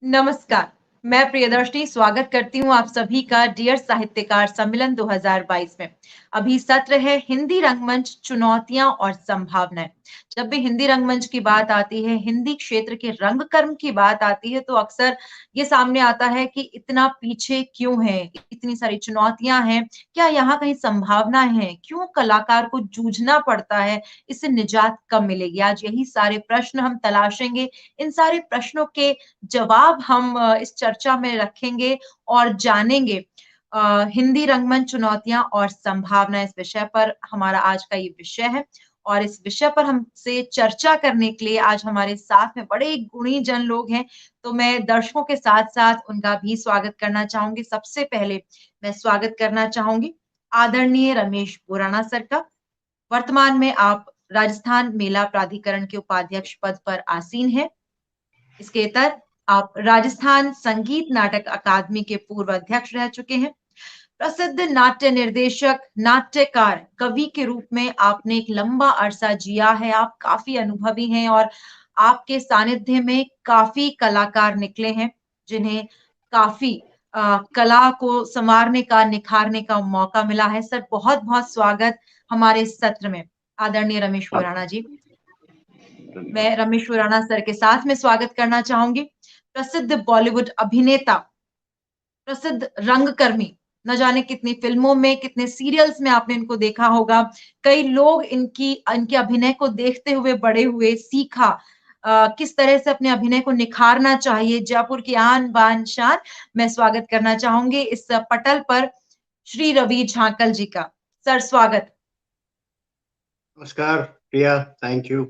नमस्कार, मैं प्रियदर्शनी स्वागत करती हूँ आप सभी का डियर साहित्यकार सम्मेलन 2022 में। अभी सत्र है हिंदी रंगमंच चुनौतियां और संभावनाएं। जब भी हिंदी रंगमंच की बात आती है, हिंदी क्षेत्र के रंगकर्म की बात आती है, तो अक्सर ये सामने आता है कि इतना पीछे क्यों है, इतनी सारी चुनौतियां हैं, क्या यहाँ कहीं संभावनाएं हैं, क्यों कलाकार को जूझना पड़ता है, इससे निजात कब मिलेगी? आज यही सारे प्रश्न हम तलाशेंगे। इन सारे प्रश्नों के जवाब हम इस चर्चा में रखेंगे और जानेंगे। हिंदी रंगमंच चुनौतियां और संभावनाएं इस विषय पर हमारा आज का ये विषय है और इस विषय पर हमसे चर्चा करने के लिए आज हमारे साथ में बड़े गुणी जन लोग हैं। तो मैं दर्शकों के साथ-साथ उनका भी स्वागत करना चाहूंगी। सबसे पहले मैं स्वागत करना चाहूंगी आदरणीय रमेश पुराणा सर का। वर्तमान में आप राजस्थान मेला प्राधिकरण के उपाध्यक्ष पद पर आसीन हैं। इसके इतर आप राजस्थान संगीत नाटक अकादमी के पूर्व अध्यक्ष रह चुके हैं। प्रसिद्ध नाट्य निर्देशक, नाट्यकार, कवि के रूप में आपने एक लंबा अरसा जिया है। आप काफी अनुभवी हैं और आपके सानिध्य में काफी कलाकार निकले हैं, जिन्हें काफी कला को संवारने का, निखारने का मौका मिला है। सर, बहुत-बहुत स्वागत हमारे इस सत्र में, आदरणीय रमेश खुराना जी। मैं रमेश खुराना सर के साथ में स्वागत करना चाहूंगी प्रसिद्ध बॉलीवुड अभिनेता, प्रसिद्ध रंगकर्मी, न जाने कितनी फिल्मों में, कितने सीरियल्स में आपने इनको देखा होगा। कई लोग इनके अभिनय को देखते हुए बड़े हुए, सीखा किस तरह से अपने अभिनय को निखारना चाहिए। जयपुर की आन बान शान। मैं स्वागत करना चाहूंगी इस पटल पर श्री रवि झांकल जी का। सर, स्वागत। नमस्कार प्रिया, थैंक यू।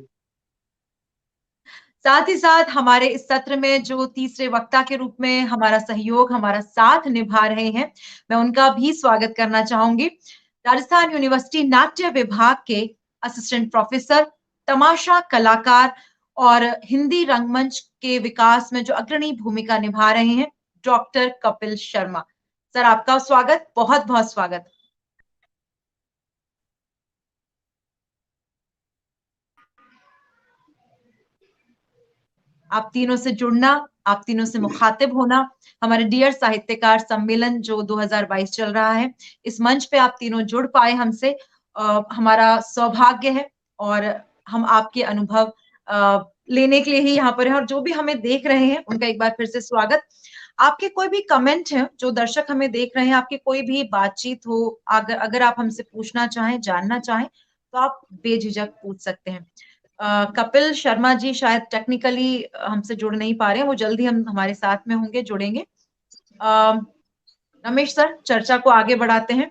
साथ ही साथ हमारे इस सत्र में जो तीसरे वक्ता के रूप में हमारा सहयोग, हमारा साथ निभा रहे हैं, मैं उनका भी स्वागत करना चाहूंगी। राजस्थान यूनिवर्सिटी नाट्य विभाग के असिस्टेंट प्रोफेसर, तमाशा कलाकार और हिंदी रंगमंच के विकास में जो अग्रणी भूमिका निभा रहे हैं, डॉक्टर कपिल शर्मा। सर, आपका स्वागत, बहुत-बहुत स्वागत। आप तीनों से जुड़ना, आप तीनों से मुखातिब होना, हमारे डियर साहित्यकार सम्मेलन जो 2022 चल रहा है, इस मंच पे आप तीनों जुड़ पाए हमसे, हमारा सौभाग्य है और हम आपके अनुभव लेने के लिए ही यहाँ पर हैं और जो भी हमें देख रहे हैं, उनका एक बार फिर से स्वागत। आपके कोई भी कमेंट हैं, जो दर्शक हमें देख रहे हैं, आपकी कोई भी बातचीत हो, अगर आप हमसे पूछना चाहें, जानना चाहें, तो आप बेझिझक पूछ सकते हैं। कपिल शर्मा जी शायद टेक्निकली हमसे जुड़ नहीं पा रहे हैं, वो जल्दी हम हमारे साथ में होंगे, जुड़ेंगे। रमेश सर, चर्चा को आगे बढ़ाते हैं।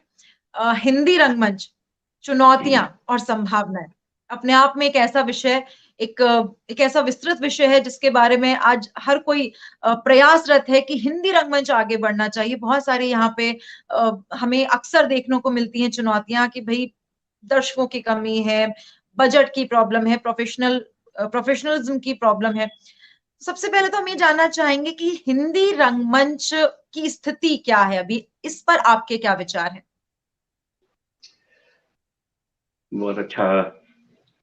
हिंदी रंगमंच, चुनौतियां और संभावनाएं, अपने आप में एक ऐसा विषय, एक एक ऐसा विस्तृत विषय है जिसके बारे में आज हर कोई प्रयासरत है कि हिंदी रंगमंच आगे बढ़ना चाहिए। बहुत सारे यहाँ पे हमें अक्सर देखने को मिलती हैं चुनौतियां कि भई दर्शकों की कमी है, बजट की प्रॉब्लम है, प्रोफेशनलिज्म की प्रॉब्लम है। सबसे पहले तो हम ये जानना चाहेंगे कि हिंदी रंगमंच की स्थिति क्या है अभी? इस पर आपके क्या विचार हैं? बहुत अच्छा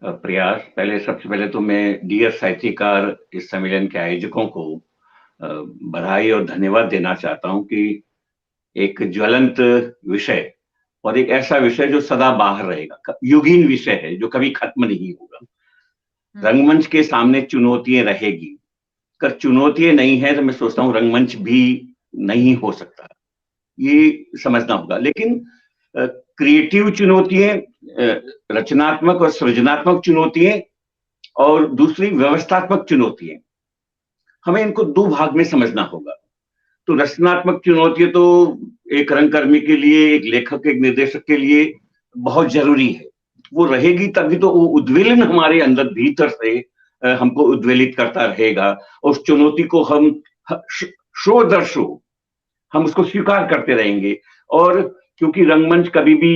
प्रयास। सबसे पहले तो मैं डियर साहित्यकार इस सम्मेलन के आयोजकों को बधाई और धन्यवाद देना चाहता हूं कि एक ज्वलंत विषय और एक ऐसा विषय जो सदा बाहर रहेगा, युगीन विषय है जो कभी खत्म नहीं होगा। रंगमंच के सामने चुनौतियां रहेगी, अगर चुनौतियां नहीं है तो मैं सोचता हूं रंगमंच भी नहीं हो सकता, ये समझना होगा। लेकिन क्रिएटिव चुनौतियां, रचनात्मक और सृजनात्मक चुनौतियां और दूसरी व्यवस्थात्मक चुनौतियां, हमें इनको दो भाग में समझना होगा। तो रचनात्मक चुनौतियां तो एक रंगकर्मी के लिए, एक लेखक, एक निर्देशक के लिए बहुत जरूरी है। वो रहेगी तभी तो वो उद्वेलन हमारे अंदर भीतर से हमको उद्वेलित करता रहेगा। उस चुनौती को हम शो दर शो हम उसको स्वीकार करते रहेंगे। और क्योंकि रंगमंच कभी भी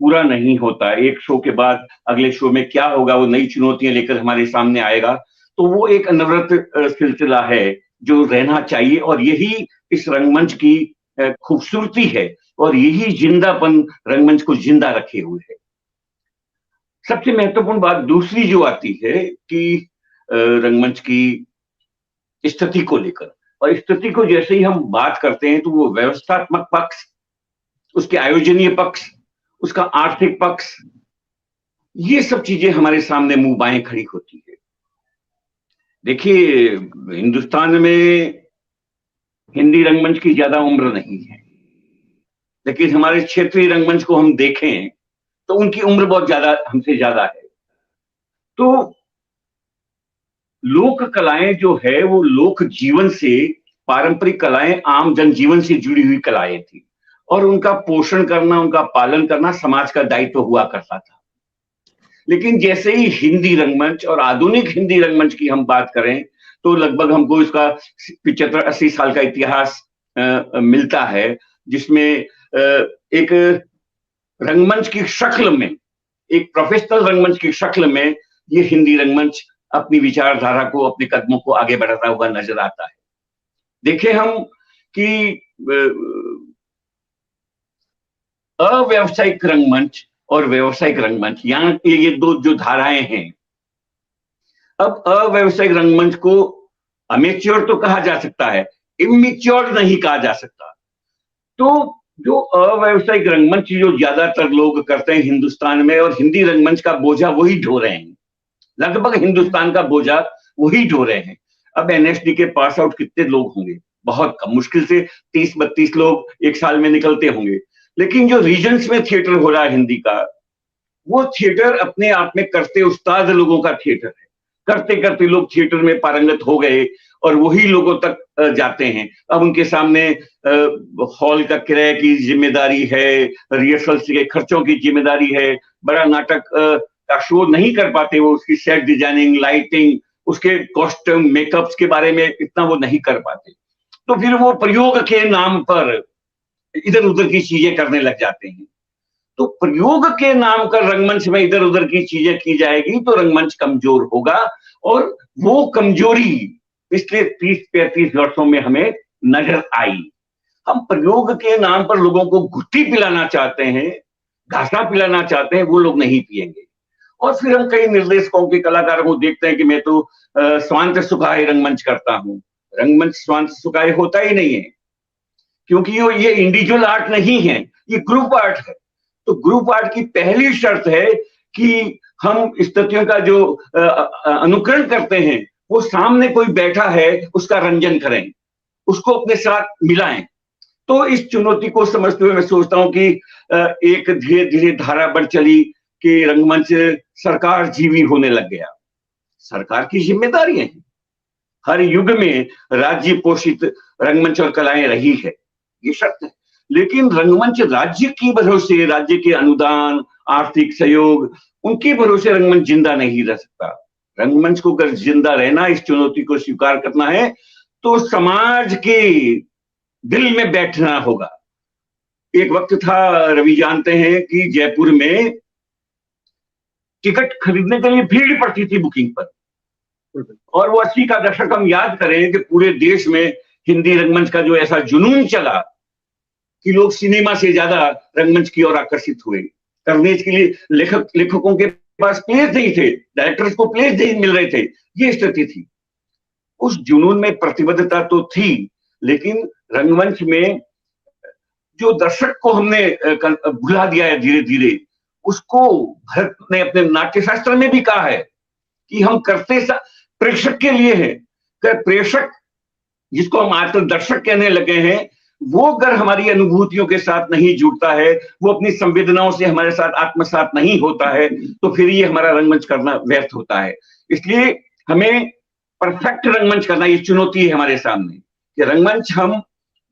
पूरा नहीं होता, एक शो के बाद अगले शो में क्या होगा, वो नई चुनौतियां लेकर हमारे सामने आएगा। तो वो एक अनवरत सिलसिला है जो रहना चाहिए और यही इस रंगमंच की खूबसूरती है और यही जिंदापन रंगमंच को जिंदा रखे हुए है। सबसे महत्वपूर्ण बात दूसरी जो आती है कि रंगमंच की स्थिति को लेकर, और स्थिति को जैसे ही हम बात करते हैं तो वो व्यवस्थात्मक पक्ष, उसके आयोजनीय पक्ष, उसका आर्थिक पक्ष, ये सब चीजें हमारे सामने मुंह बाएं खड़ी होती है। देखिए, हिंदुस्तान में हिंदी रंगमंच की ज्यादा उम्र नहीं है, लेकिन हमारे क्षेत्रीय रंगमंच को हम देखें तो उनकी उम्र बहुत ज्यादा, हमसे ज्यादा है। तो लोक कलाएं जो है वो लोक जीवन से, पारंपरिक कलाएं आम जनजीवन से जुड़ी हुई कलाएं थी और उनका पोषण करना, उनका पालन करना समाज का दायित्व हुआ करता था। लेकिन जैसे ही हिंदी रंगमंच और आधुनिक हिंदी रंगमंच की हम बात करें तो लगभग हमको इसका 75-80 साल का इतिहास मिलता है, जिसमें एक रंगमंच की शक्ल में, एक प्रोफेशनल रंगमंच की शक्ल में ये हिंदी रंगमंच अपनी विचारधारा को, अपने कदमों को आगे बढ़ाता हुआ नजर आता है। देखें हम कि अव्यावसायिक रंगमंच और व्यावसायिक रंगमंच, यहाँ ये दो जो धाराएं हैं। अब अव्यावसायिक रंगमंच को अमेच्योर तो कहा जा सकता है, इमेच्योर नहीं कहा जा सकता। तो जो अव्यावसायिक रंगमंच जो ज्यादातर लोग करते हैं हिंदुस्तान में, और हिंदी रंगमंच का बोझा वही ढो रहे हैं, लगभग हिंदुस्तान का बोझा वही ढो रहे हैं। अब एनएसडी के पास आउट कितने लोग होंगे? बहुत कम, मुश्किल से 30-32 लोग एक साल में निकलते होंगे। लेकिन जो रीजन्स में थिएटर हो रहा है हिंदी का, वो थिएटर अपने आप में करते उस्ताद लोगों का थिएटर है। करते करते लोग थिएटर में पारंगत हो गए और वही लोगों तक जाते हैं। अब उनके सामने हॉल का किराए की जिम्मेदारी है, रिहर्सल्स के खर्चों की जिम्मेदारी है। बड़ा नाटक का शो नहीं कर पाते वो, उसकी सेट डिजाइनिंग, लाइटिंग, उसके कॉस्ट्यूम, मेकअप्स के बारे में इतना वो नहीं कर पाते। तो फिर वो प्रयोग के नाम पर इधर उधर की चीजें करने लग जाते हैं। तो प्रयोग के नाम पर रंगमंच में इधर उधर की चीजें की जाएगी तो रंगमंच कमजोर होगा, और वो कमजोरी पिछले 30-35 वर्षों में हमें नजर आई। हम प्रयोग के नाम पर लोगों को घुट्टी पिलाना चाहते हैं, घासा पिलाना चाहते हैं, वो लोग नहीं पिएंगे। और फिर हम कई निर्देशकों के, कलाकारों को देखते हैं कि मैं तो स्वांत सुखाए रंगमंच करता हूं। रंगमंच स्वांत सुखाए होता ही नहीं है, क्योंकि ये इंडिविजुअल आर्ट नहीं है, ये ग्रुप आर्ट है। तो ग्रुप आर्ट की पहली शर्त है कि हम स्थितियों का जो अनुकरण करते हैं, वो सामने कोई बैठा है उसका रंजन करें, उसको अपने साथ मिलाएं। तो इस चुनौती को समझते हुए मैं सोचता हूं कि एक धीरे धीरे धारा बढ़ चली कि रंगमंच सरकार जीवी होने लग गया। सरकार की जिम्मेदारियां हैं, हर युग में राज्य पोषित रंगमंच और कलाएं रही है, ये शर्त है। लेकिन रंगमंच राज्य की भरोसे, राज्य के अनुदान, आर्थिक सहयोग, उनके भरोसे रंगमंच जिंदा नहीं रह सकता। रंगमंच को अगर जिंदा रहना, इस चुनौती को स्वीकार करना है तो समाज के दिल में बैठना होगा। एक वक्त था, रवि जानते हैं, कि जयपुर में टिकट खरीदने के लिए भीड़ पड़ती थी बुकिंग पर, और वो 80 का दशक हम याद करें कि पूरे देश में हिंदी रंगमंच का जो ऐसा जुनून चला कि लोग सिनेमा से ज्यादा रंगमंच की ओर आकर्षित हुए। करने के लिए लेखकों के पास प्लेस नहीं थे, डायरेक्टर्स को प्लेस नहीं मिल रहे थे, ये स्थिति थी। उस जुनून में प्रतिबद्धता तो थी, लेकिन रंगमंच में जो दर्शक को हमने भुला दिया है धीरे धीरे, उसको भरत ने अपने नाट्यशास्त्र में भी कहा है कि हम करते प्रेक्षक के लिए है। प्रेक्षक, जिसको हम आजकल दर्शक कहने लगे हैं, वो अगर हमारी अनुभूतियों के साथ नहीं जुड़ता है, वो अपनी संवेदनाओं से हमारे साथ आत्मसात नहीं होता है, तो फिर ये हमारा रंगमंच करना व्यर्थ होता है। इसलिए हमें परफेक्ट रंगमंच करना, ये चुनौती है हमारे सामने कि रंगमंच हम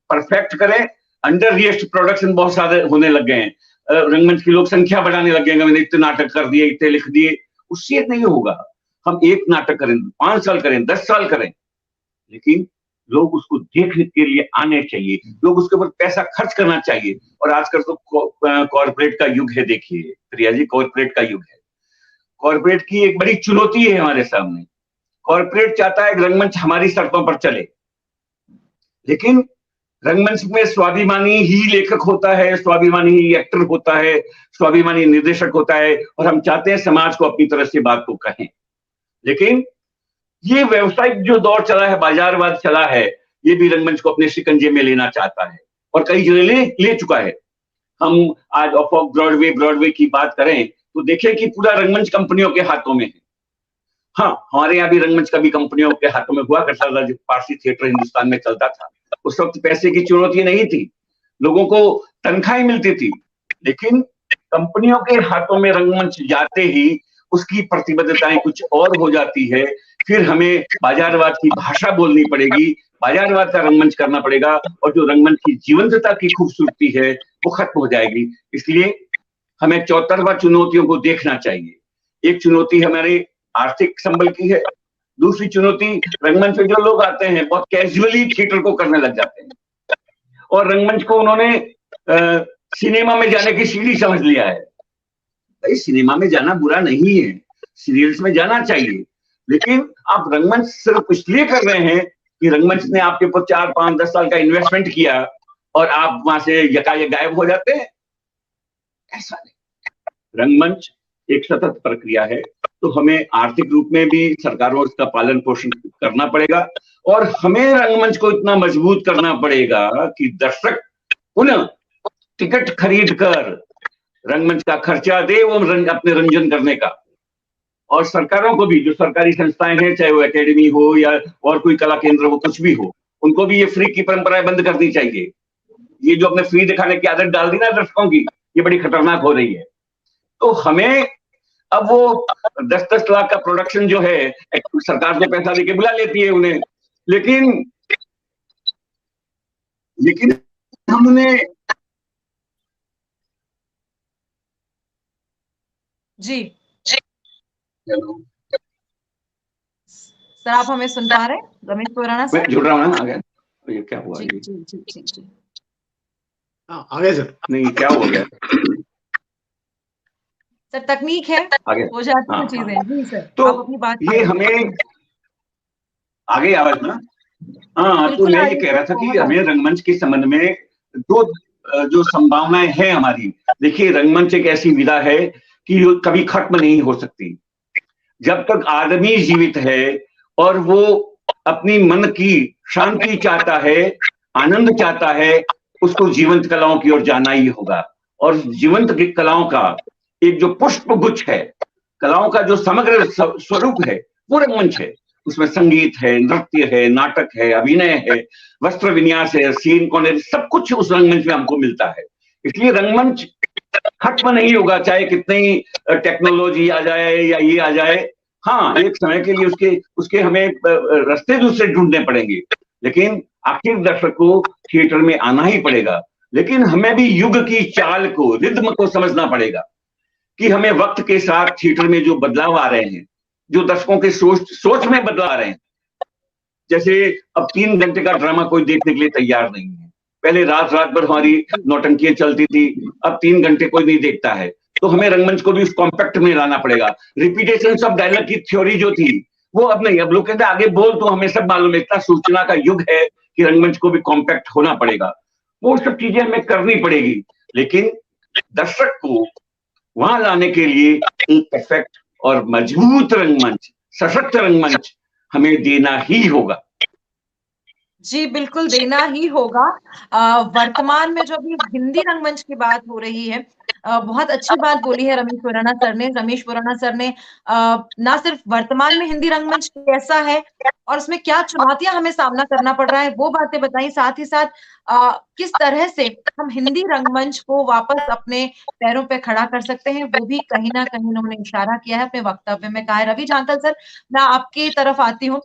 परफेक्ट करें। अंडर रिएक्ट प्रोडक्शन बहुत सारे होने लग गए हैं, रंगमंच की लोग संख्या बढ़ाने लग गए, मैंने इतने नाटक कर दिए, इतने लिख दिए, उससे नहीं होगा। हम एक नाटक करें, 5 साल करें, 10 साल करें, लेकिन लोग उसको देखने के लिए आने चाहिए, लोग उसके ऊपर पैसा खर्च करना चाहिए। और आजकल तो कॉर्पोरेट का युग है, देखिए प्रिया जी, कॉर्पोरेट का युग है। कॉर्पोरेट की एक बड़ी चुनौती है हमारे सामने। कॉर्पोरेट चाहता है रंगमंच हमारी शर्तों पर चले, लेकिन रंगमंच में स्वाभिमानी ही लेखक होता है, स्वाभिमानी ही एक्टर होता है, स्वाभिमानी निर्देशक होता है, और हम चाहते हैं समाज को अपनी तरफ से बात को कहें। लेकिन ये व्यवसायिक जो दौर चला है, बाजारवाद चला है, ये भी रंगमंच को अपने शिकंजे में लेना चाहता है और कई जगह ले चुका है। हम आज ऑफ ब्रॉडवे की बात करें तो देखें कि पूरा रंगमंच कंपनियों के हाथों में है। हाँ, हमारे यहाँ भी रंगमंच कभी कंपनियों के हाथों में हुआ करता था, जब पारसी थिएटर हिंदुस्तान में चलता था। उस वक्त पैसे की चुनौती नहीं थी, लोगों को तनख्वाही मिलती थी, लेकिन कंपनियों के हाथों में रंगमंच जाते ही उसकी प्रतिबद्धताएं कुछ और हो जाती है। फिर हमें बाजारवाद की भाषा बोलनी पड़ेगी, बाजारवाद का रंगमंच करना पड़ेगा और जो रंगमंच की जीवंतता की खूबसूरती है वो खत्म हो जाएगी। इसलिए हमें चौतरफा चुनौतियों को देखना चाहिए। एक चुनौती हमारे आर्थिक संबल की है, दूसरी चुनौती रंगमंच पे जो लोग आते हैं बहुत कैजुअली थिएटर को करने लग जाते हैं और रंगमंच को उन्होंने सिनेमा में जाने की सीढ़ी समझ लिया है। भाई सिनेमा में जाना बुरा नहीं है, सीरियल्स में जाना चाहिए, लेकिन आप रंगमंच सिर्फ इसलिए कर रहे हैं कि रंगमंच ने आपके ऊपर 4, 5, 10 साल का इन्वेस्टमेंट किया और आप वहां से यकायक गायब हो जाते हैं, ऐसा नहीं। रंगमंच एक सतत प्रक्रिया है, तो हमें आर्थिक रूप में भी सरकारों इसका पालन पोषण करना पड़ेगा और हमें रंगमंच को इतना मजबूत करना पड़ेगा कि दर्शक पुनः टिकट खरीद कर रंगमंच का खर्चा दे वो अपने रंजन करने का। और सरकारों को भी, जो सरकारी संस्थाएं हैं, चाहे वो एकेडमी हो या और कोई कला केंद्र हो, कुछ भी हो, उनको भी ये फ्री की परंपराएं बंद करनी चाहिए। ये जो अपने फ्री दिखाने की आदत डाल दी ना दर्शकों की, ये बड़ी खतरनाक हो रही है। तो हमें अब वो 10-10 लाख का प्रोडक्शन जो है, सरकार तो पैसा देके बुला लेती है उन्हें, लेकिन हम उन्हें जी सर, आप हमें सुन पा रहे हैं? रमेश बोराना सर, मैं जुड़ रहा हूँ ना। आगे ये क्या हुआ? जी जी जी जी जी आगे सर, नहीं क्या हो गया सर? तकनीक है, आगे हो जाती है हाँ, चीजें। हाँ। जी सर, तो आप अपनी बात ये हमें आगे आवाज ना, हाँ, तो बिल्कुल मैं आ ये रही कह है, रहा था कि बहुत आ हमें रही है। रंगमंच के संबंध में जो संभावनाएं हैं हमारी, देखिए रंगमंच एक ऐसी विधा है कि जो कभी खत्म नहीं हो सकती। जब तक आदमी जीवित है और वो अपनी मन की शांति चाहता है, आनंद चाहता है, उसको जीवंत कलाओं की ओर जाना ही होगा। और जीवंत कलाओं का एक जो पुष्प गुच्छ है, कलाओं का जो समग्र स्वरूप है, वो रंगमंच है। उसमें संगीत है, नृत्य है, नाटक है, अभिनय है, वस्त्र विन्यास है, सीन कौन, सब कुछ उस रंगमंच में हमको मिलता है। इसलिए रंगमंच खत्म नहीं होगा, चाहे कितनी टेक्नोलॉजी आ जाए या ये आ जाए। हाँ, एक समय के लिए उसके हमें रास्ते दूसरे ढूंढने पड़ेंगे, लेकिन आखिर दर्शक को थिएटर में आना ही पड़ेगा। लेकिन हमें भी युग की चाल को, रिद्म को समझना पड़ेगा कि हमें वक्त के साथ थिएटर में जो बदलाव आ रहे हैं, जो दर्शकों के सोच में बदलाव आ रहे हैं, जैसे अब 3 घंटे का ड्रामा कोई देखने के लिए तैयार नहीं है। पहले रात भर हमारी नौटंकियां चलती थी, अब 3 घंटे कोई नहीं देखता है। तो हमें रंगमंच को भी उस कॉम्पैक्ट में लाना पड़ेगा। रिपीटेशन ऑफ डायलॉग की थ्योरी जो थी वो अब नहीं। अब लोग कहते हैं आगे बोल, तो हमें सब मालूम है, इतना सूचना का युग है कि रंगमंच को भी कॉम्पैक्ट होना पड़ेगा। वो सब चीजें हमें करनी पड़ेगी, लेकिन दर्शक को वहां लाने के लिए एक परफेक्ट और मजबूत रंगमंच, सशक्त रंगमंच हमें देना ही होगा। जी बिल्कुल देना ही होगा। वर्तमान में जो अभी हिंदी रंगमंच की बात हो रही है, बहुत अच्छी बात बोली है रमेश बोराना सर ने ना सिर्फ वर्तमान में हिंदी रंगमंच कैसा है और उसमें क्या चुनौतियां हमें सामना करना पड़ रहा है वो बातें बताई, साथ ही साथ किस तरह से हम हिंदी रंगमंच को वापस अपने पैरों पे खड़ा कर सकते हैं, वो भी कहीं ना कहीं उन्होंने इशारा किया है अपने वक्तव्य में। कहा है रवि झांकल सर, मैं आपकी तरफ आती हूँ।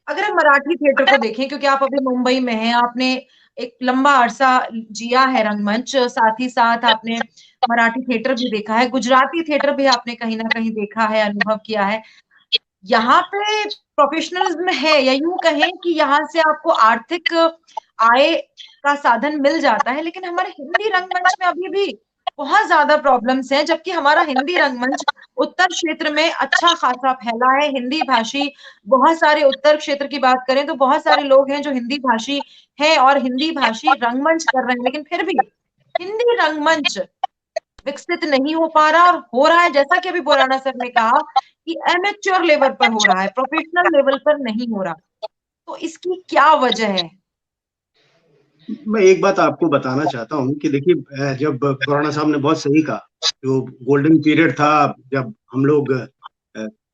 अगर हम मराठी थिएटर को देखें, क्योंकि आप अभी मुंबई में हैं, आपने एक लंबा अरसा जिया है रंगमंच, साथ ही साथ आपने मराठी थिएटर भी देखा है, गुजराती थिएटर भी आपने कहीं ना कहीं देखा है, अनुभव किया है। यहाँ पे प्रोफेशनलिज्म है, या यूं कहें कि यहाँ से आपको आर्थिक आय का साधन मिल जाता है, लेकिन हमारे हिंदी रंगमंच में अभी भी बहुत ज्यादा प्रॉब्लम्स हैं, जबकि हमारा हिंदी रंगमंच उत्तर क्षेत्र में अच्छा खासा फैला है। हिंदी भाषी बहुत सारे, उत्तर क्षेत्र की बात करें तो बहुत सारे लोग हैं जो हिंदी भाषी हैं और हिंदी भाषी रंगमंच कर रहे हैं, लेकिन फिर भी हिंदी रंगमंच विकसित नहीं हो पा रहा, और हो रहा है जैसा कि अभी बोराना सर ने कहा कि एमेच्योर लेवल पर हो रहा है, प्रोफेशनल लेवल पर नहीं हो रहा। तो इसकी क्या वजह है? मैं एक बात आपको बताना चाहता हूँ कि देखिए, जब खुराना साहब ने बहुत सही कहा, जो गोल्डन पीरियड था जब हम लोग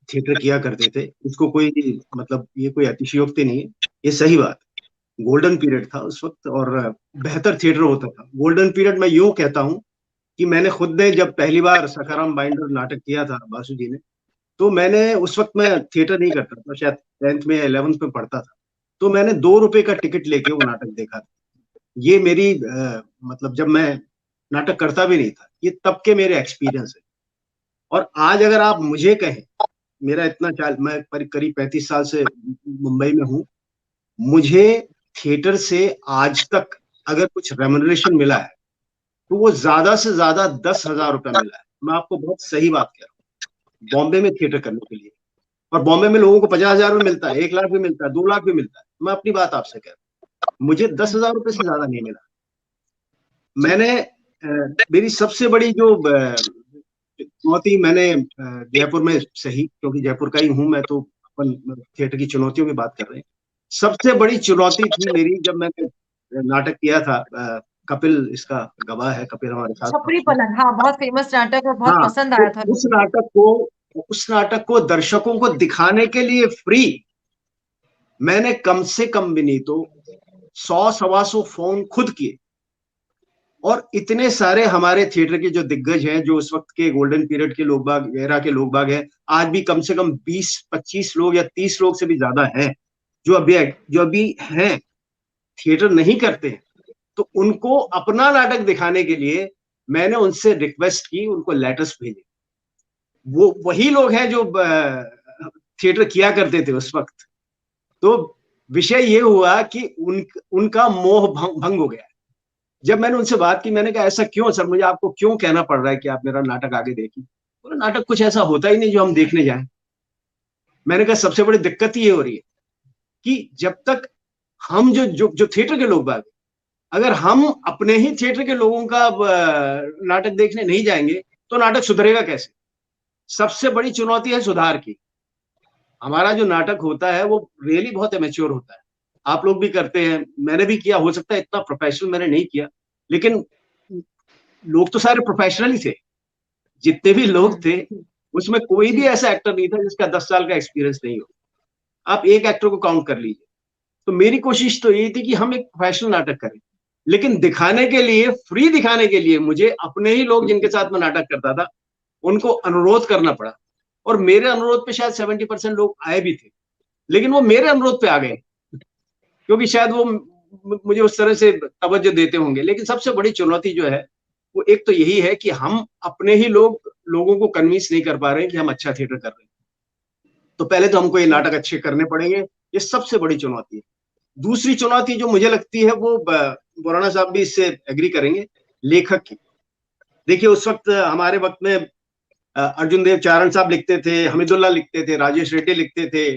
थिएटर किया करते थे, इसको कोई मतलब ये कोई अतिशयोक्ति नहीं है, ये सही बात। गोल्डन पीरियड था उस वक्त और बेहतर थिएटर होता था। गोल्डन पीरियड मैं यूं कहता हूँ कि मैंने खुद ने जब पहली बार सखाराम बाइंडर नाटक किया था बासु जी ने, तो मैंने उस वक्त मैं थिएटर नहीं करता था, शायद 10th में 11th में पढ़ता था, तो मैंने 2 रुपए का टिकट लेके वो नाटक देखा था। ये मेरी मतलब जब मैं नाटक करता भी नहीं था, ये तब के मेरे एक्सपीरियंस है। और आज अगर आप मुझे कहें, मेरा इतना चाल मैं करीब 35 साल से मुंबई में हूँ, मुझे थिएटर से आज तक अगर कुछ रेम्युनरेशन मिला है तो वो ज्यादा से ज्यादा 10,000 रुपया मिला है। मैं आपको बहुत सही बात कह रहा हूँ, बॉम्बे में थिएटर करने के लिए। और बॉम्बे में लोगों को 50,000 भी मिलता है, 1 लाख भी मिलता है, 2 लाख भी मिलता है। मैं अपनी बात आपसे कह रहा हूँ, मुझे 10,000 रुपये से ज्यादा नहीं मिला। मैंने मेरी सबसे बड़ी जो चुनौती मैंने जयपुर में सही, क्योंकि जयपुर का ही हूं मैं, तो अपन थिएटर की चुनौतियों की बात कर रहे हैं। सबसे बड़ी चुनौती थी मेरी जब मैंने नाटक किया था, कपिल इसका गवाह है, कपिल हमारे साथ था छपरी उसमें। पलंग, हाँ बहुत फेमस नाटक और बहुत हाँ, पसंद तो आया था उस लोगों को। नाटक को उस नाटक को दर्शकों को दिखाने के लिए फ्री मैंने कम से कम भी नहीं तो 100-125 फोन खुद किए। और इतने सारे हमारे थिएटर के जो दिग्गज हैं, जो उस वक्त के गोल्डन पीरियड के लोग बाग, एरा के लोग बाग हैं, आज भी कम से कम 20-25 लोग या 30 लोग से भी ज्यादा हैं जो अभी हैं, थिएटर नहीं करते हैं। तो उनको अपना नाटक दिखाने के लिए मैंने उनसे रिक्वेस्ट की, उनको लेटर्स भेजे। वो वही लोग हैं जो थिएटर किया करते थे उस वक्त। तो विषय ये हुआ कि उनका मोह भंग हो गया। जब मैंने उनसे बात की, मैंने कहा ऐसा क्यों सर, मुझे आपको क्यों कहना पड़ रहा है कि आप मेरा नाटक आगे देखिए? बोला नाटक कुछ ऐसा होता ही नहीं जो हम देखने जाएं। मैंने कहा सबसे बड़ी दिक्कत ये हो रही है कि जब तक हम जो जो जो थिएटर के लोग बाग, अगर हम अपने ही थिएटर के लोगों का नाटक देखने नहीं जाएंगे तो नाटक सुधरेगा कैसे? सबसे बड़ी चुनौती है सुधार की। हमारा जो नाटक होता है वो रियली बहुत एमेच्योर होता है। आप लोग भी करते हैं, मैंने भी किया, हो सकता है इतना प्रोफेशनल मैंने नहीं किया, लेकिन लोग तो सारे प्रोफेशनल ही थे। जितने भी लोग थे उसमें कोई भी ऐसा एक्टर नहीं था जिसका 10 साल का एक्सपीरियंस नहीं हो। आप एक एक्टर को काउंट कर लीजिए। तो मेरी कोशिश तो ये थी कि हम एक प्रोफेशनल नाटक करें, लेकिन दिखाने के लिए, फ्री दिखाने के लिए मुझे अपने ही लोग जिनके साथ मैं नाटक करता था उनको अनुरोध करना पड़ा। और मेरे अनुरोध पे शायद 70% लोग आए भी थे, लेकिन वो मेरे अनुरोध पे आ गए क्योंकि शायद वो मुझे उस तरह से तवज्जो देते होंगे। लेकिन सबसे बड़ी चुनौती जो है वो एक तो यही है कि हम अपने ही लोगों को कन्विंस नहीं कर पा रहे हैं कि हम अच्छा थिएटर कर रहे हैं। तो पहले तो हमको ये नाटक अच्छे करने पड़ेंगे, ये सबसे बड़ी चुनौती है। दूसरी चुनौती जो मुझे लगती है वो बोराना साहब भी इससे एग्री करेंगे, लेखक की। देखिए उस वक्त हमारे वक्त में अर्जुन देव चारण साहब लिखते थे, हमीदुल्लाह लिखते थे, राजेश रेड्डी लिखते थे,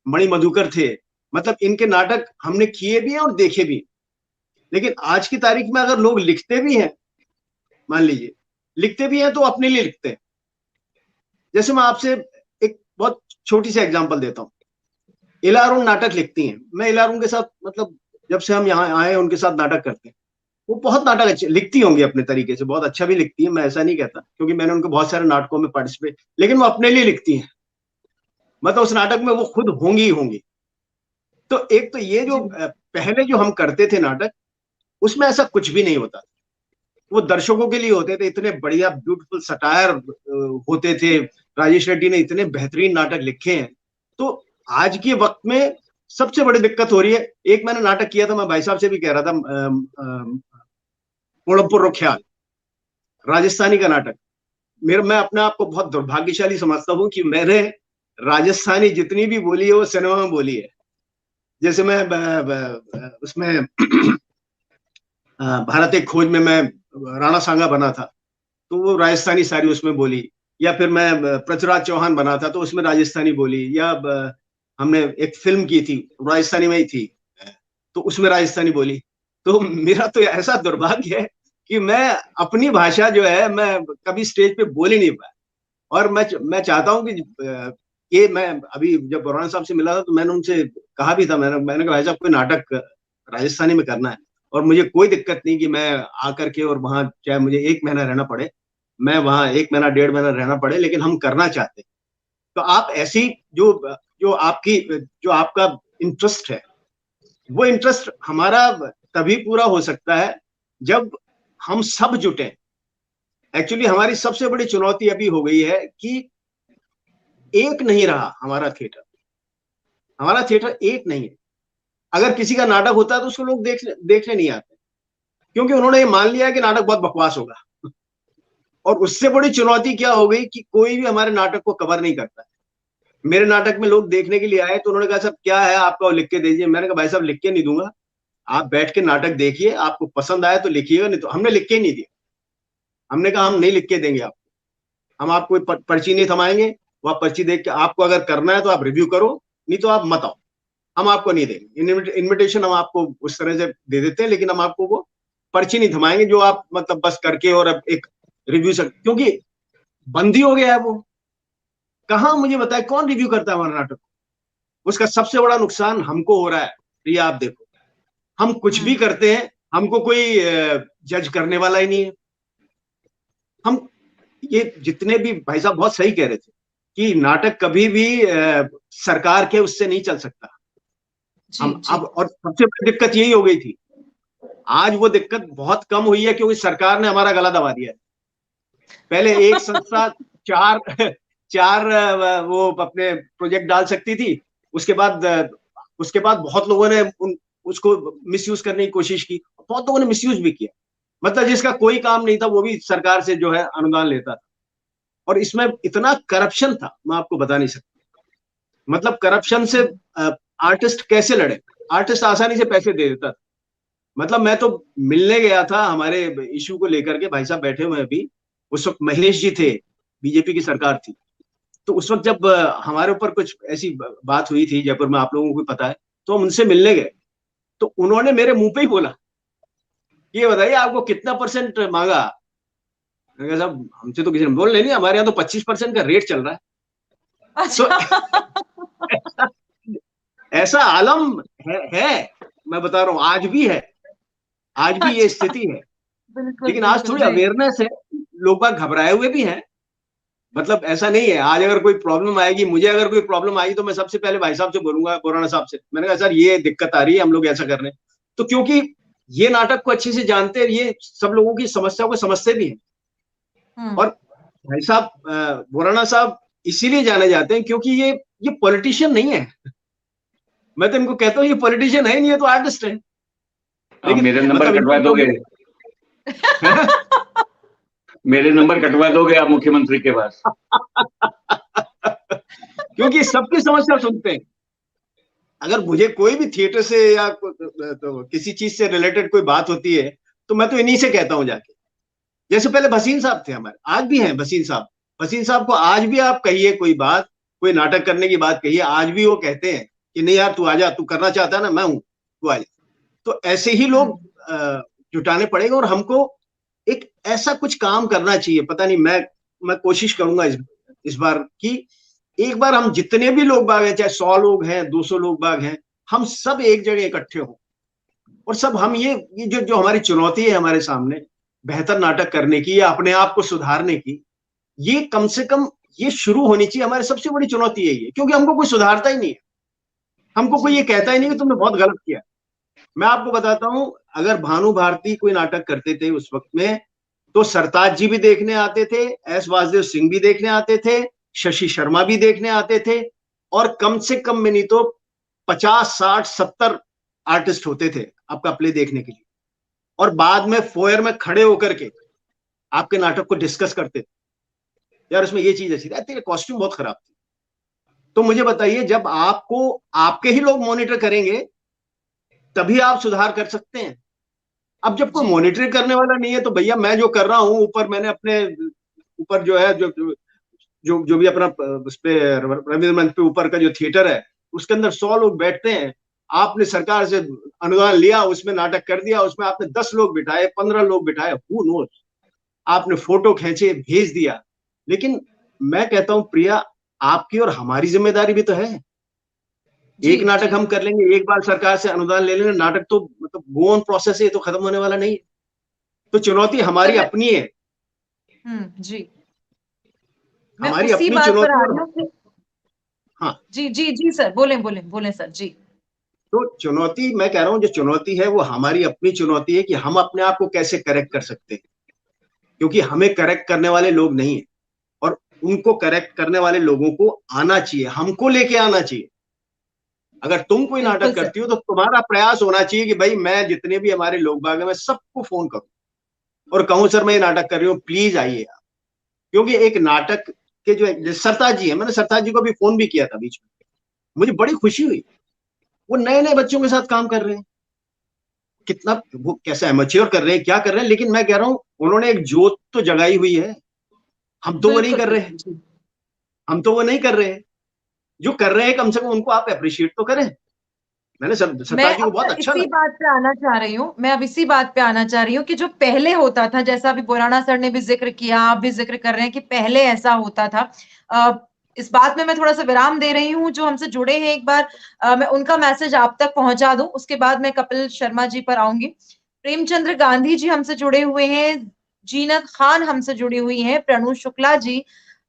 मणि मधुकर थे। मतलब इनके नाटक हमने किए भी हैं और देखे भी। लेकिन आज की तारीख में अगर लोग लिखते भी हैं, मान लीजिए लिखते भी हैं तो अपने लिए लिखते हैं। जैसे मैं आपसे एक बहुत छोटी सी एग्जांपल देता हूँ। इला अरुण नाटक लिखती हैं, मैं इला अरुण के साथ मतलब जब से हम यहाँ आए उनके साथ नाटक करते हैं। वो बहुत नाटक अच्छे लिखती होंगी अपने तरीके से, बहुत अच्छा भी लिखती है, मैं ऐसा नहीं कहता, क्योंकि मैंने उनके बहुत सारे नाटकों में पार्टिसिपेट, लेकिन वो अपने लिए लिखती हैं। मतलब उस नाटक में वो खुद होंगी ही होंगी। तो एक तो ये जो पहले जो हम करते थे नाटक, उसमें ऐसा कुछ भी नहीं होता। वो दर्शकों के लिए होते थे, इतने बढ़िया ब्यूटीफुल सटायर होते थे। राजेश रेड्डी ने इतने बेहतरीन नाटक लिखे हैं। तो आज के वक्त में सबसे बड़ी दिक्कत हो रही है। एक मैंने नाटक किया था, मैं भाई साहब से भी कह रहा था, पोड़मपुर रोख्याल, राजस्थानी का नाटक। मैं अपने आप को बहुत दुर्भाग्यशाली समझता हूँ कि मैंने राजस्थानी जितनी भी बोली है वो सिनेमा में बोली है। जैसे मैं उसमें भारत एक खोज में मैं राणा सांगा बना था, तो वो राजस्थानी सारी उसमें बोली। या फिर मैं पृथ्वीराज चौहान बना था तो उसमें राजस्थानी बोली। या हमने एक फिल्म की थी, राजस्थानी में ही थी, तो उसमें राजस्थानी बोली। तो मेरा तो ऐसा दुर्भाग्य है कि मैं अपनी भाषा जो है मैं कभी स्टेज पे बोल ही नहीं पाया। और मैं चाहता हूँ कि ये मैं अभी जब बोराना साहब से मिला था तो मैंने उनसे कहा भी था, मैंने कहा भाई साहब कोई नाटक राजस्थानी में करना है और मुझे कोई दिक्कत नहीं कि मैं आकर के और वहां चाहे मुझे 1 महीना रहना पड़े, मैं वहां 1 महीना 1.5 महीना रहना पड़े, लेकिन हम करना चाहते हैं। तो आप ऐसी जो जो आपका इंटरेस्ट है, वो इंटरेस्ट हमारा तभी पूरा हो सकता है जब हम सब जुटे। एक्चुअली हमारी सबसे बड़ी चुनौती अभी हो गई है कि एक नहीं रहा हमारा थिएटर। हमारा थिएटर एक नहीं है। अगर किसी का नाटक होता है तो उसको लोग देखने नहीं आते, क्योंकि उन्होंने ये मान लिया कि नाटक बहुत बकवास होगा। और उससे बड़ी चुनौती क्या हो गई कि कोई भी हमारे नाटक को कवर नहीं करता। मेरे नाटक में लोग देखने के लिए आए तो उन्होंने कहा साहब क्या है आपका, लिख के दीजिए। मैंने कहा भाई साहब लिख के नहीं दूंगा, आप बैठ के नाटक देखिए, आपको पसंद आए तो लिखिएगा, नहीं तो। हमने लिख के ही नहीं दिया। हमने कहा हम नहीं लिख के देंगे आपको, हम आपको पर्ची नहीं थमाएंगे, वो आप पर्ची देख के आपको अगर करना है तो आप रिव्यू करो, नहीं तो आप मत आओ, हम आपको नहीं देंगे। इन्विटेशन हम आपको उस तरह से दे देते हैं, लेकिन हम आपको वो पर्ची नहीं थमाएंगे जो आप मतलब बस करके और अब एक रिव्यू से, क्योंकि बंदी हो गया है वो। कहाँ मुझे बताए कौन रिव्यू करता है हमारा नाटक? उसका सबसे बड़ा नुकसान हमको हो रहा है। प्रिया आप देखो, हम कुछ भी करते हैं, हमको कोई जज करने वाला ही नहीं है। हम ये जितने भी भाई साहब बहुत सही कह रहे थे कि नाटक कभी भी सरकार के उससे नहीं चल सकता। हम अब, और सबसे बड़ी दिक्कत यही हो गई थी। आज वो दिक्कत बहुत कम हुई है क्योंकि सरकार ने हमारा गला दबा दिया है। पहले एक संस्था चार वो अपने प्रोजेक्ट डाल सकती थी, उसके बाद बहुत लोगों ने उसको मिसयूज करने की कोशिश की, बहुत लोगों ने मिसयूज भी किया। मतलब जिसका कोई काम नहीं था वो भी सरकार से जो है अनुदान लेता था, और इसमें इतना करप्शन था मैं आपको बता नहीं सकता। मतलब करप्शन से आर्टिस्ट कैसे लड़े? आर्टिस्ट आसानी से पैसे दे देता था। मतलब मैं तो मिलने गया था हमारे इशू को लेकर के, भाई साहब बैठे हुए अभी, उस वक्त महेश जी थे, बीजेपी की सरकार थी। तो उस वक्त जब हमारे ऊपर कुछ ऐसी बात हुई थी जयपुर में, आप लोगों को पता है, तो हम उनसे मिलने गए तो उन्होंने मेरे मुंह पे ही बोला, ये बताइए आपको कितना % मांगा? मैंने कहा साहब हमसे तो किसी ने बोल नहीं, हमारे यहाँ तो 25% का रेट चल रहा है। अच्छा। ऐसा आलम है, मैं बता रहा हूँ, आज भी है, आज भी ये स्थिति है। लेकिन आज थोड़ी अवेयरनेस है, लोग बाग घबराए हुए भी हैं। मतलब ऐसा नहीं है, आज अगर कोई प्रॉब्लम आएगी, मुझे अगर कोई प्रॉब्लम आई तो मैं सबसे पहले भाई साहब से बोलूंगा, बोराना साहब से। मैंने कहा सर ये दिक्कत आ रही है, हम लोग ऐसा कर रहे हैं। तो क्योंकि ये नाटक को अच्छे से जानते हैं, ये सब लोगों की समस्याओं को समझते भी हैं। और भाई साहब बोराना साहब इसीलिए जाने जाते हैं क्योंकि ये पॉलिटिशियन नहीं है। मैं तो इनको कहता हूँ ये पॉलिटिशियन है नहीं, ये तो आर्टिस्ट है। लेकिन मेरे नंबर कटवा दोगे? मेरे नंबर कटवा दोगे आप मुख्यमंत्री के पास? क्योंकि सबकी समस्या सुनते हैं। अगर मुझे कोई भी थिएटर से या तो किसी चीज से रिलेटेड कोई बात होती है तो मैं तो इन्हीं से कहता हूं जाके। जैसे पहले भसीन साहब थे हमारे, आज भी हैं भसीन साहब। भसीन साहब को आज भी आप कहिए कोई बात, कोई नाटक करने की बात कहिए, आज भी वो कहते हैं कि नहीं यार तू आजा, तू करना चाहता है ना, मैं हूं, तू आजा। तो ऐसे ही लोग जुटाने पड़ेगा और हमको एक ऐसा कुछ काम करना चाहिए। पता नहीं, मैं कोशिश करूंगा इस बार कि एक बार हम जितने भी लोग बाग हैं, चाहे 100 लोग हैं, 200 लोग बाग हैं, हम सब एक जगह इकट्ठे हों और सब हम ये जो हमारी चुनौती है हमारे सामने बेहतर नाटक करने की या अपने आप को सुधारने की, ये कम से कम ये शुरू होनी चाहिए। हमारी सबसे बड़ी चुनौती यही है, क्योंकि हमको कोई सुधारता ही नहीं है, हमको कोई ये कहता ही नहीं कि तुमने बहुत गलत किया। मैं आपको बताता हूं, अगर भानु भारती कोई नाटक करते थे उस वक्त में, तो सरताज जी भी देखने आते थे, एस वासुदेव सिंह भी देखने आते थे, शशि शर्मा भी देखने आते थे, और कम से कम में नहीं तो 50, 60, 70 आर्टिस्ट होते थे आपका प्ले देखने के लिए, और बाद में फोयर में खड़े होकर के आपके नाटक को डिस्कस करते थे। यार उसमें ये चीज ऐसी थी, तेरे कॉस्ट्यूम बहुत खराब थी। तो मुझे बताइए, जब आपको आपके ही लोग मॉनिटर करेंगे तभी आप सुधार कर सकते हैं। अब जब कोई मॉनिटरिंग करने वाला नहीं है तो भैया मैं जो कर रहा हूं ऊपर, मैंने अपने ऊपर जो है जो भी अपना उस पे रविंद्र मंच पे ऊपर का जो थिएटर है उसके अंदर 100 लोग बैठते हैं। आपने सरकार से अनुदान लिया, उसमें नाटक कर दिया, उसमें आपने 10 लोग बिठाए, 15 लोग बिठाए, हू नोस, आपने फोटो खींचे भेज दिया। लेकिन मैं कहता हूं प्रिया, आपकी और हमारी जिम्मेदारी भी तो है। एक नाटक हम कर लेंगे, एक बार सरकार से अनुदान ले लेंगे, नाटक तो मतलब गो ऑन प्रोसेस है, तो खत्म होने वाला नहीं है। तो चुनौती हमारी अपनी है। जी, मैं हमारी उसी अपनी बात पर चुनौती। आ और रही हूँ। हाँ, जी जी जी सर, बोले बोले बोले सर जी। तो चुनौती, मैं कह रहा हूं जो चुनौती है वो हमारी अपनी चुनौती है कि हम अपने आप को कैसे करेक्ट कर सकते हैं, क्योंकि हमें करेक्ट करने वाले लोग नहीं है, और उनको करेक्ट करने वाले लोगों को आना चाहिए, हमको लेके आना चाहिए। अगर तुम कोई बिल्कुल नाटक सर। करती हो तो तुम्हारा प्रयास होना चाहिए कि भाई मैं जितने भी हमारे लोग बाग हैं मैं सबको फोन करूं और कहूं सर मैं ये नाटक कर रही हूँ, प्लीज आइए आप। क्योंकि एक नाटक के जो सरताज जी है, मैंने सरताज जी को भी फोन भी किया था बीच में, मुझे बड़ी खुशी हुई। वो नए नए बच्चों के साथ काम कर रहे हैं, कितना वो कैसे एमेच्योर कर रहे हैं, क्या कर रहे हैं, लेकिन मैं कह रहा हूं उन्होंने एक जोत तो जगाई हुई है। हम तो वो नहीं बिल्कुल कर रहे हैं। बिल्कुल जी। हम तो वो नहीं कर रहे हैं। जो कर रहे हैं कम से कम उनको आप अप्रिशिएट तो करें। मैंने मैं सरताज जी को अब बहुत सर अच्छा इसी लगा। बात पे आना चाह रही हूँ, मैं अब इसी बात पे आना चाह रही हूँ कि जो पहले होता था, जैसा अभी बुराना सर ने भी जिक्र किया, आप भी जिक्र कर रहे हैं कि पहले ऐसा होता था। अ, इस बात में मैं थोड़ा सा विराम दे रही हूँ। जो हमसे जुड़े हैं, एक बार मैं उनका मैसेज आप तक पहुंचा दूं, उसके बाद मैं कपिल शर्मा जी पर आऊंगी। प्रेमचंद्र गांधी जी हमसे जुड़े हुए हैं, जीनत खान हमसे जुड़ी हुई हैं, प्रणु शुक्ला जी,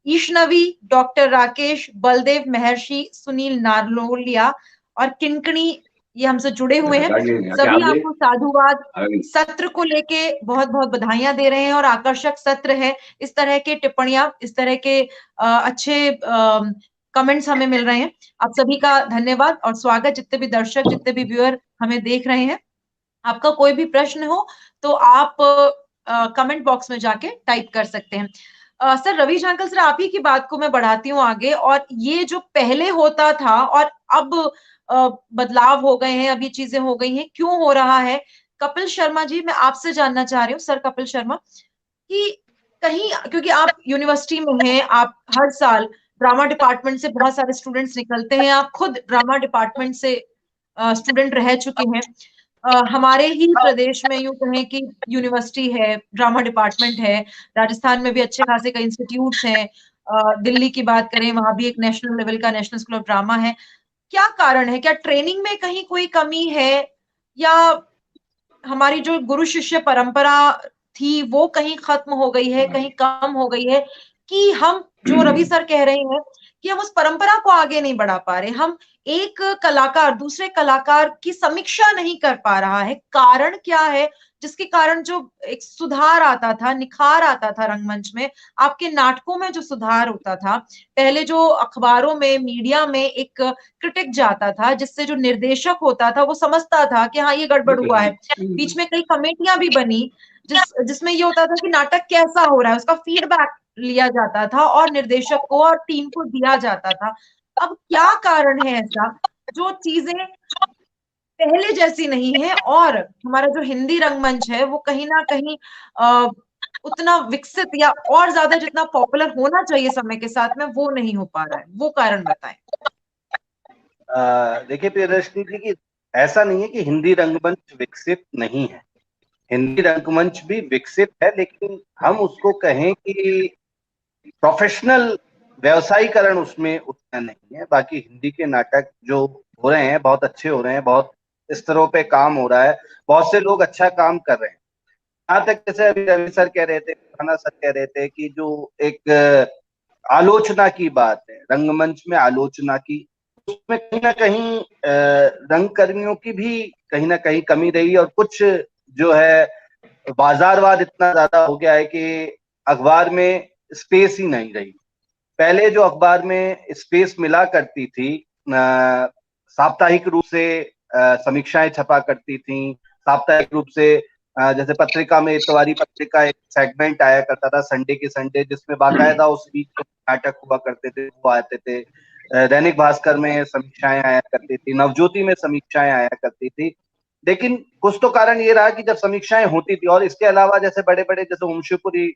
ईशनवी, डॉक्टर राकेश, बलदेव महर्षि, सुनील नारलोलिया और किनकणी, ये हमसे जुड़े हुए हैं। सभी आपको साधुवाद सत्र को लेके बहुत-बहुत बधाइयां दे रहे हैं और आकर्षक सत्र है। इस तरह के टिप्पणियां, इस तरह के अच्छे कमेंट्स हमें मिल रहे हैं। आप सभी का धन्यवाद और स्वागत, जितने भी दर्शक, जितने भी व्यूअर हमें देख रहे हैं। आपका कोई भी प्रश्न हो तो आप कमेंट बॉक्स में जाके टाइप कर सकते हैं। सर रवि शंकर सर, आप ही की बात को मैं बढ़ाती हूँ आगे, और ये जो पहले होता था और अब बदलाव हो गए हैं, अब ये चीजें हो गई हैं, क्यों हो रहा है? कपिल शर्मा जी, मैं आपसे जानना चाह रही हूँ, सर कपिल शर्मा, कि कहीं, क्योंकि आप यूनिवर्सिटी में हैं, आप हर साल ड्रामा डिपार्टमेंट से बहुत सारे स्टूडेंट्स निकलते हैं, आप खुद ड्रामा डिपार्टमेंट से स्टूडेंट रह चुके हैं। हमारे ही प्रदेश में यूं कहें कि यूनिवर्सिटी है, ड्रामा डिपार्टमेंट है, राजस्थान में भी अच्छे खासे कई इंस्टीट्यूट्स हैं, दिल्ली की बात करें वहां भी एक नेशनल लेवल का नेशनल स्कूल ऑफ ड्रामा है। क्या कारण है? क्या ट्रेनिंग में कहीं कोई कमी है, या हमारी जो गुरु शिष्य परंपरा थी वो कहीं खत्म हो गई है, कहीं कम हो गई है, कि हम, जो रवि सर कह रहे हैं, कि हम उस परंपरा को आगे नहीं बढ़ा पा रहे, हम एक कलाकार दूसरे कलाकार की समीक्षा नहीं कर पा रहा है। कारण क्या है जिसके कारण जो एक सुधार आता था, निखार आता था रंगमंच में, आपके नाटकों में जो सुधार होता था, पहले जो अखबारों में, मीडिया में एक क्रिटिक जाता था, जिससे जो निर्देशक होता था वो समझता था कि हाँ ये गड़बड़ हुआ है। बीच में कई कमेटियां भी बनी जिसमें ये होता था कि नाटक कैसा हो रहा है उसका फीडबैक लिया जाता था और निर्देशक को और टीम को दिया जाता था। अब क्या कारण है ऐसा, जो चीजें पहले जैसी नहीं है, और हमारा जो हिंदी रंगमंच है वो कहीं ना कहीं उतना विकसित या और ज्यादा जितना पॉपुलर होना चाहिए समय के साथ में, वो नहीं हो पा रहा है? वो कारण बताएं। देखिए प्रियदर्शनी जी की, ऐसा नहीं है कि हिंदी रंगमंच विकसित नहीं है, हिंदी रंगमंच भी विकसित है, लेकिन हम उसको कहें कि प्रोफेशनल व्यवसायीकरण उसमें उतना नहीं है। बाकी हिंदी के नाटक जो हो रहे हैं बहुत अच्छे हो रहे हैं, बहुत स्तरों पे काम हो रहा है, बहुत से लोग अच्छा काम कर रहे हैं। यहाँ तक जैसे अभी रवि सर कह रहे थे, खाना सर कह रहे थे कि जो एक आलोचना की बात है, रंगमंच में आलोचना की, उसमें कहीं ना कहीं रंगकर्मियों की भी कहीं ना कहीं कमी रही, और कुछ जो है बाजारवाद इतना ज्यादा हो गया है कि अखबार में स्पेस ही नहीं रही। पहले जो अखबार में स्पेस मिला करती थी, साप्ताहिक रूप से समीक्षाएं छपा करती थी, साप्ताहिक रूप से जैसे पत्रिका में, इतवारी पत्रिका एक सेगमेंट आया करता था संडे के संडे, जिसमें बाकायदा उस वीक नाटक हुआ करते थे, वो आते थे। दैनिक भास्कर में समीक्षाएं आया करती थी, नवज्योति में समीक्षाएं आया करती थी। लेकिन कुछ तो कारण ये रहा कि जब समीक्षाएं होती थी, और इसके अलावा जैसे बड़े बड़े जैसे वंशीपुरी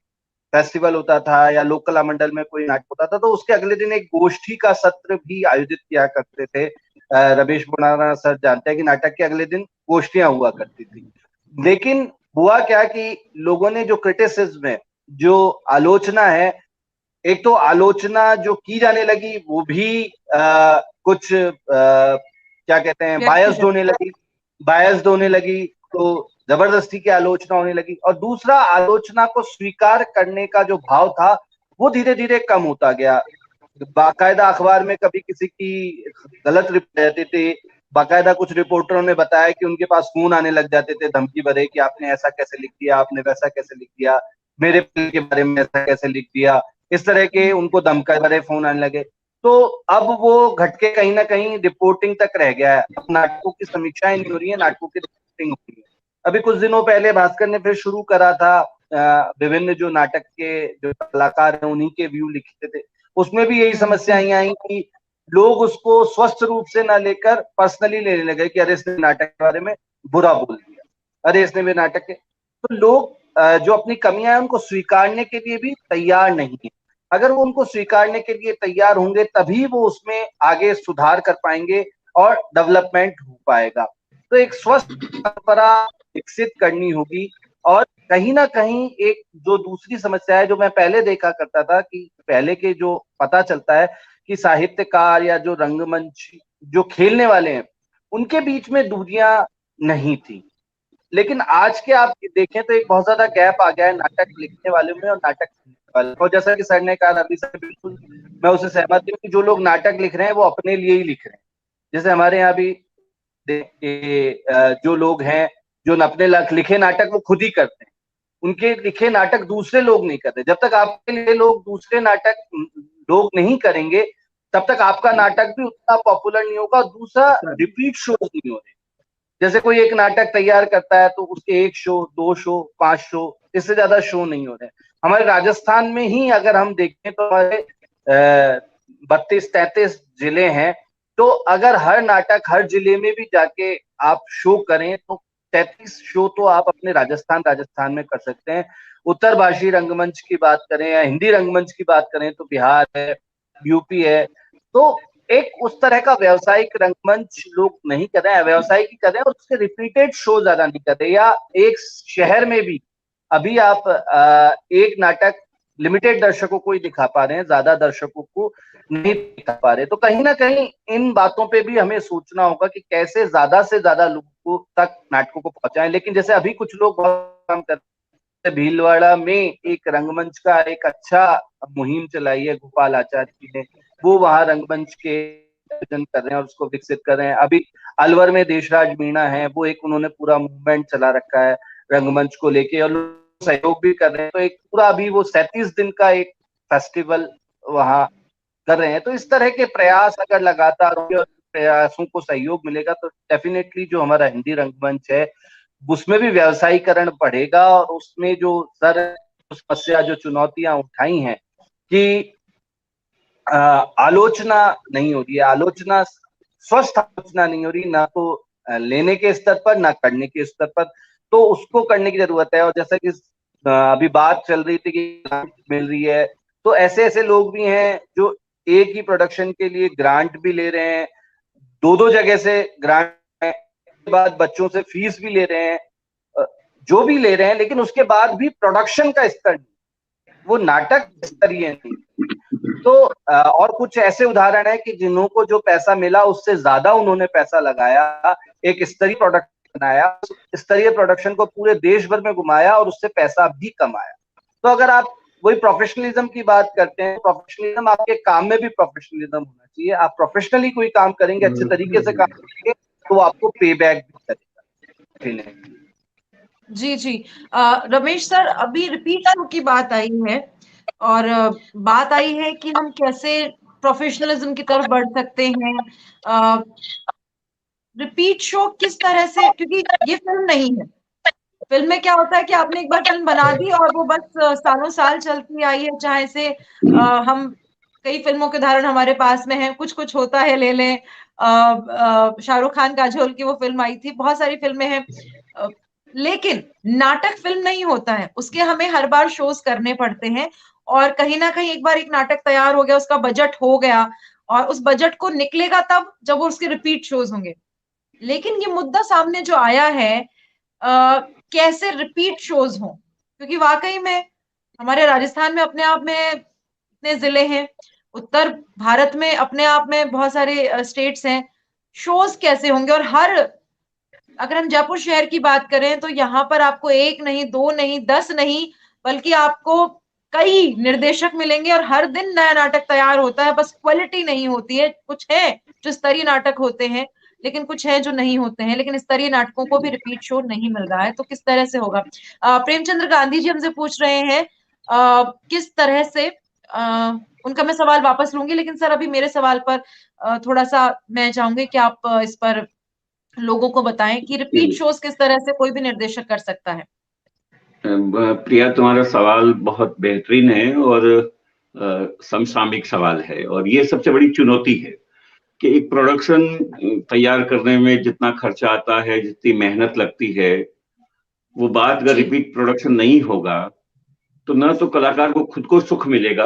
फेस्टिवल होता था या लोक कला मंडल में कोई नाटक होता था, तो उसके अगले दिन एक गोष्ठी का सत्र भी आयोजित किया करते थे। रमेश बुनाना सर जानते हैं कि नाटक के अगले दिन गोष्ठियां हुआ करती थी। लेकिन हुआ क्या कि लोगों ने जो क्रिटिसिज्म है, जो आलोचना है, एक तो आलोचना जो की जाने लगी वो भी कुछ क्या कहते हैं बायस्ड होने लगी, तो जबरदस्ती की आलोचना होने लगी। और दूसरा, आलोचना को स्वीकार करने का जो भाव था वो धीरे धीरे कम होता गया। बाकायदा अखबार में कभी किसी की गलत रिपोर्ट रहते थे, बाकायदा कुछ रिपोर्टरों ने बताया कि उनके पास फोन आने लग जाते थे धमकी भरे कि आपने ऐसा कैसे लिख दिया, आपने वैसा कैसे लिख दिया, मेरे फिल्म के बारे में ऐसा कैसे लिख दिया, इस तरह के उनको धमकी भरे फोन आने लगे। तो अब वो घटके कहीं ना कहीं रिपोर्टिंग तक रह गया है। अब नाटकों की समीक्षाएं नहीं हो रही है, नाटकों की रिपोर्टिंग हो रही है। अभी कुछ दिनों पहले भास्कर ने फिर शुरू करा था, विभिन्न जो नाटक के जो कलाकार हैं उन्हीं के व्यू लिखते थे, उसमें भी यही समस्याएं आई कि लोग उसको स्वस्थ रूप से ना लेकर पर्सनली लेने लगे कि अरे इसने नाटक के बारे में बुरा बोल दिया, अरे इसने भी नाटक के। तो लोग जो अपनी कमियां हैं उनको स्वीकारने के लिए भी तैयार नहीं है। अगर वो उनको स्वीकारने के लिए तैयार होंगे तभी वो उसमें आगे सुधार कर पाएंगे और डेवलपमेंट हो पाएगा। तो एक स्वस्थ परंपरा विकसित करनी होगी। और कहीं ना कहीं एक जो दूसरी समस्या है जो मैं पहले देखा करता था कि पहले के जो पता चलता है कि साहित्यकार या जो रंगमंच जो खेलने वाले हैं उनके बीच में दूरियां नहीं थी, लेकिन आज के आप देखें तो एक बहुत ज्यादा गैप आ गया है नाटक लिखने वालों में और नाटक सुनने वाले। और जैसा कि सर ने कहा, अभी सर बिल्कुल मैं उससे सहमत हूँ कि जो लोग नाटक लिख रहे हैं वो अपने लिए ही लिख रहे हैं। जैसे हमारे यहाँ भी जो लोग हैं जो अपने लिखे नाटक वो खुद ही करते हैं, उनके लिखे नाटक दूसरे लोग नहीं करते। जब तक आपके लिए लोग दूसरे नाटक लोग नहीं करेंगे तब तक आपका नाटक भी उतना पॉपुलर नहीं होगा। दूसरा, रिपीट शो नहीं हो रहे। जैसे कोई एक नाटक तैयार करता है तो उसके 1 शो 2 शो 5 शो, इससे ज्यादा शो नहीं हो रहे। हमारे राजस्थान में ही अगर हम देखें तो हमारे 32-33 जिले हैं, तो अगर हर नाटक हर जिले में भी जाके आप शो करें तो 33 शो तो आप अपने राजस्थान में कर सकते हैं। उत्तर भाषी रंगमंच की बात करें या हिंदी रंगमंच की बात करें तो बिहार है, यूपी है। तो एक उस तरह का व्यावसायिक रंगमंच लोग नहीं कर रहे हैं, व्यावसायिक ही कर रहे हैं और उसके रिपीटेड शो ज्यादा नहीं कर रहे। या एक शहर में भी अभी आप एक नाटक लिमिटेड दर्शकों को ही दिखा पा रहे हैं, ज्यादा दर्शकों को नहीं दिखा पा रहे। तो कहीं ना कहीं इन बातों पे भी हमें सोचना होगा कि कैसे ज्यादा से ज्यादा लोगों तक नाटकों को पहुंचाएं। लेकिन जैसे अभी कुछ लोग बहुत काम करते हैं, भीलवाड़ा में एक रंगमंच का एक अच्छा मुहिम चलाई है गोपाल आचार्य जी ने, वो वहां रंगमंच के आयोजन कर रहे हैं और उसको विकसित कर रहे हैं। अभी अलवर में देशराज मीणा है, वो एक उन्होंने पूरा मूवमेंट चला रखा है रंगमंच को लेके और सहयोग भी कर रहे हैं। तो एक पूरा अभी वो 37 दिन का एक फेस्टिवल वहां कर रहे हैं। तो इस तरह के प्रयास अगर लगातार होंगे और प्रयासों को सहयोग मिलेगा तो डेफिनेटली जो हमारा हिंदी रंगमंच है उसमें भी व्यावसायीकरण बढ़ेगा। और उसमें जो सर समस्या जो चुनौतियां उठाई हैं कि आलोचना नहीं हो रही है, आलोचना स्वस्थ आलोचना नहीं हो रही, ना तो लेने के स्तर पर ना करने के स्तर पर, तो उसको करने की जरूरत है। और जैसा कि अभी बात चल रही थी कि ग्रांट मिल रही है, तो ऐसे ऐसे लोग भी हैं जो एक ही प्रोडक्शन के लिए ग्रांट भी ले रहे हैं, 2 जगह से ग्रांट के बाद बच्चों से फीस भी ले रहे हैं, जो भी ले रहे हैं, लेकिन उसके बाद भी प्रोडक्शन का स्तर नहीं, वो नाटक स्तरीय नहीं। तो और कुछ ऐसे उदाहरण है कि जिन्हों को जो पैसा मिला उससे ज्यादा उन्होंने पैसा लगाया, एक स्तरीय प्रोडक्ट बनाया, स्तरीय प्रोडक्शन को पूरे देश भर में घुमाया और उससे पैसा भी कमाया। तो अगर आप वही प्रोफेशनलिज्म की बात करते हैं, प्रोफेशनलिज्म आपके काम में भी प्रोफेशनलिज्म होना चाहिए। आप प्रोफेशनली कोई काम करेंगे, अच्छे तरीके से काम करेंगे तो आपको पे बैक भी करेगा। जी जी। रमेश सर, अभी रिपीट शो की बात आई है और बात आई है कि हम कैसे प्रोफेशनलिज्म की तरफ बढ़ सकते हैं। रिपीट शो किस तरह से, क्योंकि ये फिल्म नहीं है। फिल्म में क्या होता है कि आपने एक बार फिल्म बना दी और वो बस सालों साल चलती आई है, चाहे से हम कई फिल्मों के उदाहरण हमारे पास में है। कुछ कुछ होता है ले लें, शाहरुख खान काजोल की वो फिल्म आई थी, बहुत सारी फिल्में हैं। लेकिन नाटक फिल्म नहीं होता है, उसके हमें हर बार शोज करने पड़ते हैं। और कहीं ना कहीं एक बार एक नाटक तैयार हो गया, उसका बजट हो गया और उस बजट को निकलेगा तब जब वो उसके रिपीट शोज होंगे। लेकिन ये मुद्दा सामने जो आया है, कैसे रिपीट शोज हों, क्योंकि वाकई में हमारे राजस्थान में अपने आप में कितने जिले हैं, उत्तर भारत में अपने आप में बहुत सारे स्टेट्स हैं, शोज कैसे होंगे। और अगर हम जयपुर शहर की बात करें तो यहाँ पर आपको 1 नहीं, 2 नहीं, 10 नहीं, बल्कि आपको कई निर्देशक मिलेंगे और हर दिन नया नाटक तैयार होता है, बस क्वालिटी नहीं होती है। कुछ है जो स्तरीय नाटक होते हैं, लेकिन कुछ है जो नहीं होते हैं, लेकिन स्तरीय नाटकों को भी रिपीट शो नहीं मिल रहा है, तो किस तरह से होगा। प्रेमचंद्र गांधी जी हमसे पूछ रहे हैं किस तरह से, उनका मैं सवाल वापस लूंगी, लेकिन सर अभी मेरे सवाल पर थोड़ा सा मैं चाहूंगी कि आप इस पर लोगों को बताएं कि रिपीट शोज किस तरह से कोई भी निर्देशक कर सकता है। प्रिया, तुम्हारा सवाल बहुत बेहतरीन है और समसामयिक सवाल है, और ये सबसे बड़ी चुनौती है कि एक प्रोडक्शन तैयार करने में जितना खर्चा आता है, जितनी मेहनत लगती है, वो बात अगर रिपीट प्रोडक्शन नहीं होगा तो न तो कलाकार को खुद को सुख मिलेगा,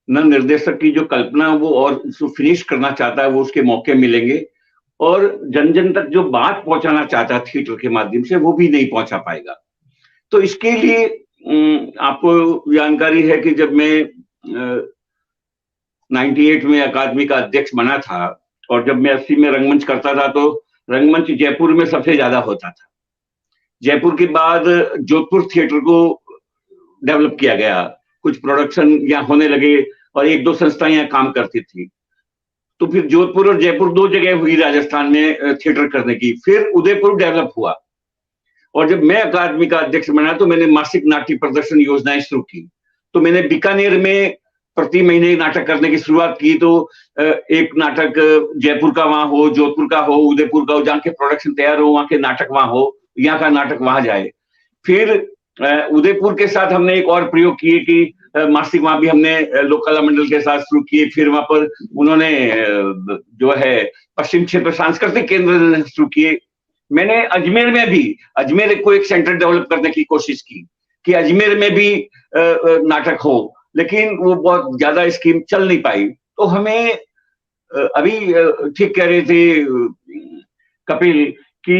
न निर्देशक की जो कल्पना वो और फिनिश करना चाहता है वो उसके मौके मिलेंगे, और जन जन तक जो बात पहुंचाना चाहता है थिएटर के माध्यम से वो भी नहीं पहुंचा पाएगा। तो इसके लिए आपको जानकारी है कि जब मैं 98 में अकादमी का अध्यक्ष बना था और जब मैं 80 में रंगमंच करता था तो रंगमंच जयपुर में सबसे ज्यादा होता था। जयपुर के बाद जोधपुर थिएटर को डेवलप किया गया, कुछ प्रोडक्शन यहाँ होने लगे और 1-2 संस्थाएं यहाँ काम करती थी। तो फिर जोधपुर और जयपुर 2 जगह हुई राजस्थान में थिएटर करने की, फिर उदयपुर डेवलप हुआ। और जब मैं अकादमी का अध्यक्ष बना तो मैंने मासिक नाट्य प्रदर्शन योजनाएं शुरू की। तो मैंने बीकानेर में प्रति महीने नाटक करने की शुरुआत की। तो एक नाटक जयपुर का वहां हो, जोधपुर का हो, उदयपुर का हो, जहाँ के प्रोडक्शन तैयार हो वहां के नाटक वहां हो, यहाँ का नाटक वहां जाए। फिर उदयपुर के साथ हमने एक और प्रयोग किए कि मासिक वहां भी हमने लोक कला मंडल के साथ शुरू किए। फिर वहां पर उन्होंने जो है पश्चिम क्षेत्र सांस्कृतिक केंद्र शुरू किए। मैंने अजमेर को एक सेंटर डेवलप करने की कोशिश की कि अजमेर में भी नाटक हो, लेकिन वो बहुत ज्यादा स्कीम चल नहीं पाई। तो हमें अभी ठीक कह रहे थे कपिल कि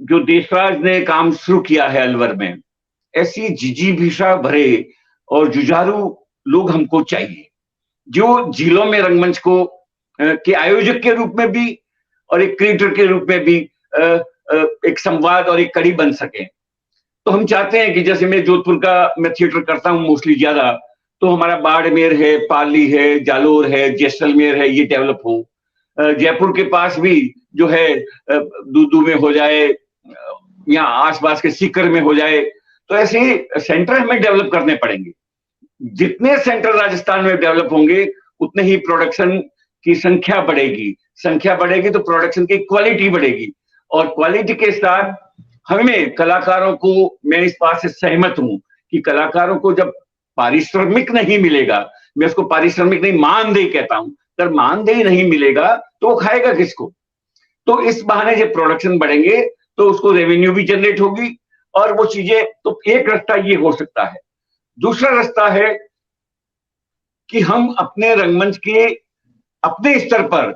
जो देशराज ने काम शुरू किया है अलवर में, ऐसी जिजीविषा भरे और जुझारू लोग हमको चाहिए जो जिलों में रंगमंच को के आयोजक के रूप में भी और एक क्रिएटर के रूप में भी एक संवाद और एक कड़ी बन सके। तो हम चाहते हैं कि जैसे मैं जोधपुर का मैं थिएटर करता हूँ मोस्टली ज्यादा, तो हमारा बाड़मेर है, पाली है, जालोर है, जैसलमेर है, ये डेवलप हो। जयपुर के पास भी जो है दूदू में हो जाए, या आसपास के सीकर में हो जाए। तो ऐसे सेंटर हमें डेवलप करने पड़ेंगे। जितने सेंटर राजस्थान में डेवलप होंगे उतने ही प्रोडक्शन की संख्या बढ़ेगी तो प्रोडक्शन की क्वालिटी बढ़ेगी, और क्वालिटी के साथ हमें कलाकारों को, मैं इस बात से सहमत हूं कि कलाकारों को जब पारिश्रमिक नहीं मिलेगा, मैं उसको पारिश्रमिक नहीं मानदेय कहता हूं, अगर मानदेय नहीं मिलेगा तो वो खाएगा किसको। तो इस बहाने जब प्रोडक्शन बढ़ेंगे तो उसको रेवेन्यू भी जनरेट होगी और वो चीजें, तो एक रास्ता ये हो सकता है। दूसरा रास्ता है कि हम अपने रंगमंच के अपने स्तर पर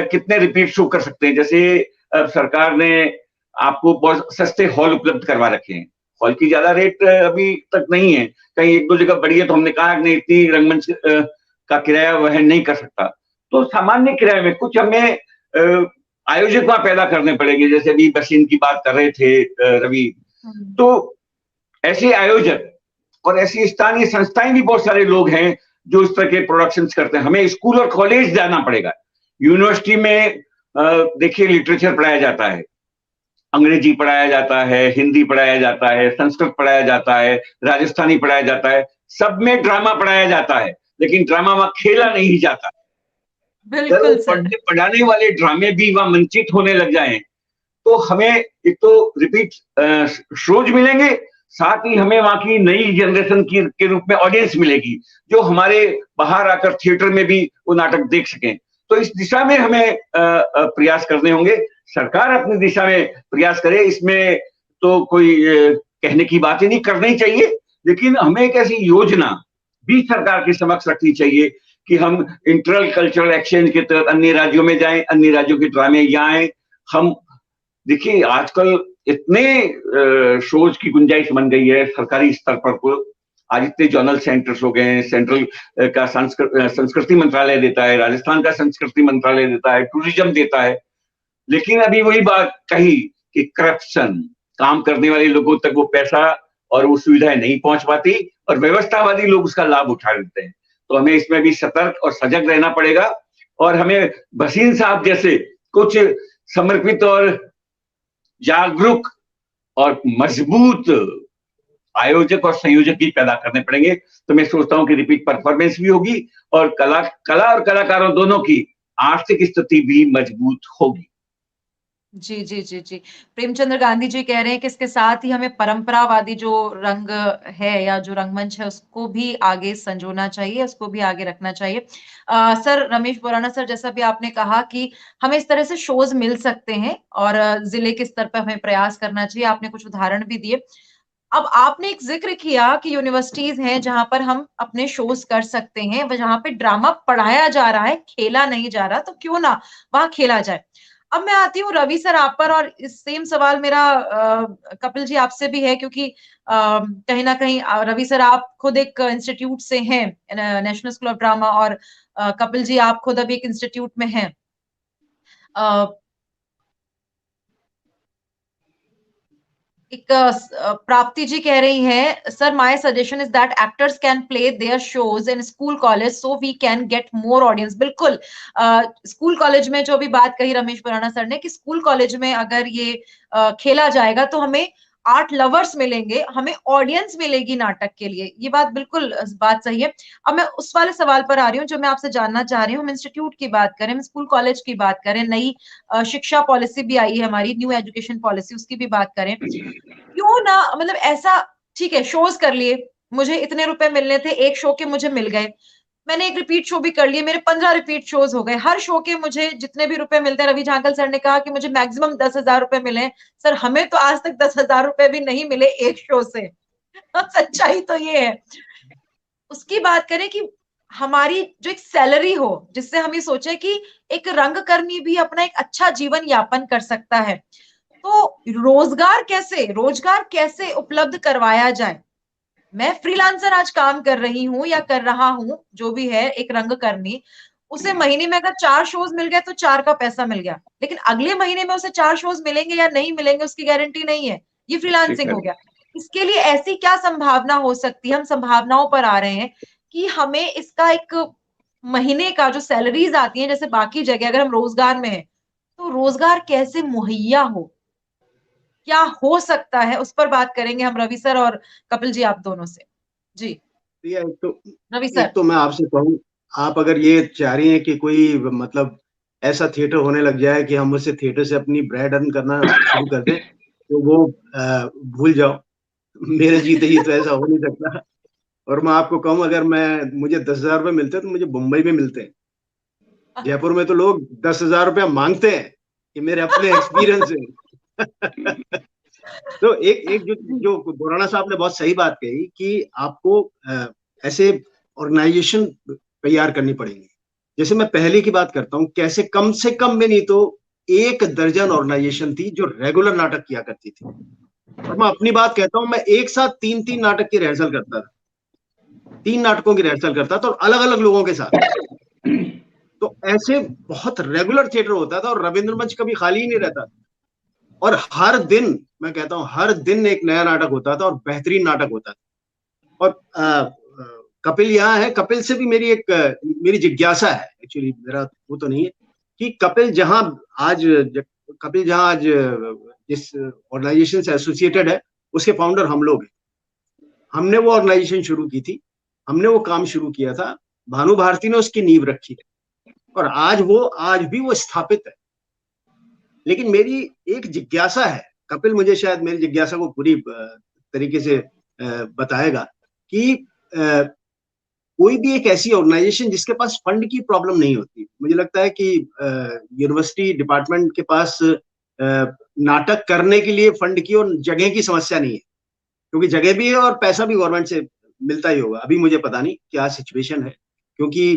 कितने रिपीट शो कर सकते हैं। जैसे सरकार ने आपको बहुत सस्ते हॉल उपलब्ध करवा रखे हैं। हॉल की ज्यादा रेट अभी तक नहीं है, कहीं 1-2 जगह बढ़ी है तो हमने कहा नहीं इतनी रंगमंच का किराया वहन नहीं कर सकता, तो सामान्य किराए में कुछ हमें आयोजक वहां पैदा करने पड़ेंगे। जैसे अभी बसीन की बात कर रहे थे रवि, तो ऐसे आयोजक और ऐसी स्थानीय संस्थाएं भी बहुत सारे लोग हैं जो इस तरह के प्रोडक्शंस करते हैं। हमें स्कूल और कॉलेज जाना पड़ेगा। यूनिवर्सिटी में देखिए लिटरेचर पढ़ाया जाता है, अंग्रेजी पढ़ाया जाता है, हिंदी पढ़ाया जाता है, संस्कृत पढ़ाया जाता है, राजस्थानी पढ़ाया जाता है, सब में ड्रामा पढ़ाया जाता है, लेकिन ड्रामा वहां खेला नहीं जाता। बिल्कुल पढ़ाने वाले ड्रामे भी वहां मंचित होने लग जाएं तो हमें एक तो रिपीट शोज मिलेंगे, साथ ही हमें वहां की नई जनरेशन के रूप में ऑडियंस मिलेगी जो हमारे बाहर आकर थिएटर में भी वो नाटक देख सकें। तो इस दिशा में हमें प्रयास करने होंगे। सरकार अपनी दिशा में प्रयास करे, इसमें तो कोई कहने की बात ही नहीं, करनी चाहिए, लेकिन हमें एक ऐसी योजना भी सरकार के समक्ष रखनी चाहिए कि हम इंटर कल्चरल एक्सचेंज के तहत अन्य राज्यों में जाएं, अन्य राज्यों के ड्रामे यहाँ आए। हम देखिए आजकल इतने शोज की गुंजाइश बन गई है सरकारी स्तर पर, आज इतने जर्नल सेंटर्स हो गए हैं, सेंट्रल का संस्कृति मंत्रालय देता है, राजस्थान का संस्कृति मंत्रालय देता है, टूरिज्म देता है। लेकिन अभी वही बात कही कि करप्शन, काम करने वाले लोगों तक वो पैसा और वो सुविधाएं नहीं पहुंच पाती और व्यवस्थावादी लोग उसका लाभ उठा लेते हैं। तो हमें इसमें भी सतर्क और सजग रहना पड़ेगा और हमें भसीन साहब जैसे कुछ समर्पित और जागरूक और मजबूत आयोजक और संयोजक भी पैदा करने पड़ेंगे। तो मैं सोचता हूं कि रिपीट परफॉर्मेंस भी होगी और कला और कलाकारों दोनों की आर्थिक स्थिति भी मजबूत होगी। जी जी जी जी। प्रेमचंद्र गांधी जी कह रहे हैं कि इसके साथ ही हमें परंपरावादी जो रंग है या जो रंगमंच है उसको भी आगे संजोना चाहिए, उसको भी आगे रखना चाहिए। सर रमेश बोराना सर, जैसा भी आपने कहा कि हमें इस तरह से शोज मिल सकते हैं और जिले के स्तर पर हमें प्रयास करना चाहिए। आपने कुछ उदाहरण भी दिए। अब आपने एक जिक्र किया कि यूनिवर्सिटीज हैं जहां पर हम अपने शोज कर सकते हैं, व जहां पे ड्रामा पढ़ाया जा रहा है, खेला नहीं जा रहा, तो क्यों ना वहां खेला जाए। अब मैं आती हूँ रवि सर आप पर, और इस सेम सवाल मेरा कपिल जी आपसे भी है, क्योंकि कहीं ना कहीं रवि सर आप खुद एक इंस्टीट्यूट से हैं, नेशनल स्कूल ऑफ ड्रामा, और कपिल जी आप खुद अभी एक इंस्टीट्यूट में हैं। एक प्राप्ति जी कह रही हैं, sir my suggestion is that actors can play their shows in school college so we can get more audience. बिल्कुल, स्कूल कॉलेज में जो अभी बात कही रमेश पुराना सर ने कि स्कूल कॉलेज में अगर ये खेला जाएगा तो हमें आर्ट लवर्स मिलेंगे, हमें ऑडियंस मिलेगी नाटक के लिए। ये बात बिल्कुल बात सही है। अब मैं उस वाले सवाल पर आ रही हूँ जो मैं आपसे जानना चाह रही हूँ। हम इंस्टीट्यूट की बात करें, हम स्कूल कॉलेज की बात करें, नई शिक्षा पॉलिसी भी आई है हमारी, न्यू एजुकेशन पॉलिसी, उसकी भी बात करें। क्यों ना, मतलब ऐसा, ठीक है शोज कर लिए, मुझे इतने रुपए मिलने थे, एक शो के मुझे मिल गए, मैंने एक रिपीट शो भी कर लिए, मेरे 15 रिपीट शोज हो गए, हर शो के मुझे जितने भी रुपए मिलते हैं। रवि झांकल सर ने कहा कि मुझे मैक्सिमम 10,000 रुपए मिले हैं। सर हमें तो आज तक 10,000 रुपए भी नहीं मिले एक शो से। सच्चाई तो ये है। उसकी बात करें कि हमारी जो एक सैलरी हो, जिससे हम ये सोचे कि एक रंगकर्मी भी अपना एक अच्छा जीवन यापन कर सकता है, तो रोजगार कैसे उपलब्ध करवाया जाए। मैं फ्रीलांसर आज काम कर रही हूँ या कर रहा हूँ, जो भी है एक रंगकर्मी, उसे महीने में अगर 4 शोज मिल गए तो 4 का पैसा मिल गया, लेकिन अगले महीने में उसे 4 शोज मिलेंगे या नहीं मिलेंगे उसकी गारंटी नहीं है। ये फ्रीलांसिंग हो गया। इसके लिए ऐसी क्या संभावना हो सकती है, हम संभावनाओं पर आ रहे हैं कि हमें इसका एक महीने का जो सैलरीज आती है जैसे बाकी जगह, अगर हम रोजगार में है तो रोजगार कैसे मुहैया हो, क्या हो सकता है, उस पर बात करेंगे हम रवि सर और कपिल जी आप दोनों से। जी रवि सर। एक तो मैं आपसे कहूँ, आप अगर ये चाह रही हैं कि कोई मतलब ऐसा थिएटर होने लग जाए कि हम उससे थिएटर से अपनी ब्रेड अर्न करना शुरू कर दें, तो वो भूल जाओ, मेरे जीते ही तो ऐसा हो नहीं सकता। और मैं आपको कहूँ, अगर मुझे 10,000 रुपये मिलते तो मुझे मुंबई में मिलते हैं। जयपुर में तो लोग 10,000 रुपया मांगते हैं, कि मेरे अपने एक्सपीरियंस है। तो एक जो बोराना साहब ने बहुत सही बात कही कि आपको ऐसे ऑर्गेनाइजेशन तैयार करनी पड़ेंगी। जैसे मैं पहले की बात करता हूँ, कैसे कम से कम में नहीं तो 1 दर्जन ऑर्गेनाइजेशन थी जो रेगुलर नाटक किया करती थी। और मैं अपनी बात कहता हूँ, मैं एक साथ 3-3 नाटक की रिहर्सल करता था, 3 नाटकों की रिहर्सल करता था, और अलग अलग लोगों के साथ। तो ऐसे बहुत रेगुलर थिएटर होता था और रविंद्र मंच कभी खाली ही नहीं रहता था। और हर दिन, मैं कहता हूँ हर दिन एक नया नाटक होता था और बेहतरीन नाटक होता था। और कपिल यहाँ है, कपिल से भी मेरी जिज्ञासा है, एक्चुअली मेरा वो तो नहीं है, कि कपिल जहाँ आज जिस ऑर्गेनाइजेशन से एसोसिएटेड है, उसके फाउंडर हम लोग हैं। हमने वो ऑर्गेनाइजेशन शुरू की थी, हमने वो काम शुरू किया था, भानु भारती ने उसकी नींव रखी है, और आज भी वो स्थापित है। लेकिन मेरी एक जिज्ञासा है, कपिल मुझे शायद मेरी जिज्ञासा को पूरी तरीके से बताएगा, कि कोई भी एक ऐसी ऑर्गेनाइजेशन जिसके पास फंड की प्रॉब्लम नहीं होती। मुझे लगता है कि यूनिवर्सिटी डिपार्टमेंट के पास नाटक करने के लिए फंड की और जगह की समस्या नहीं है, क्योंकि जगह भी है और पैसा भी गवर्नमेंट से मिलता ही होगा। अभी मुझे पता नहीं क्या सिचुएशन है, क्योंकि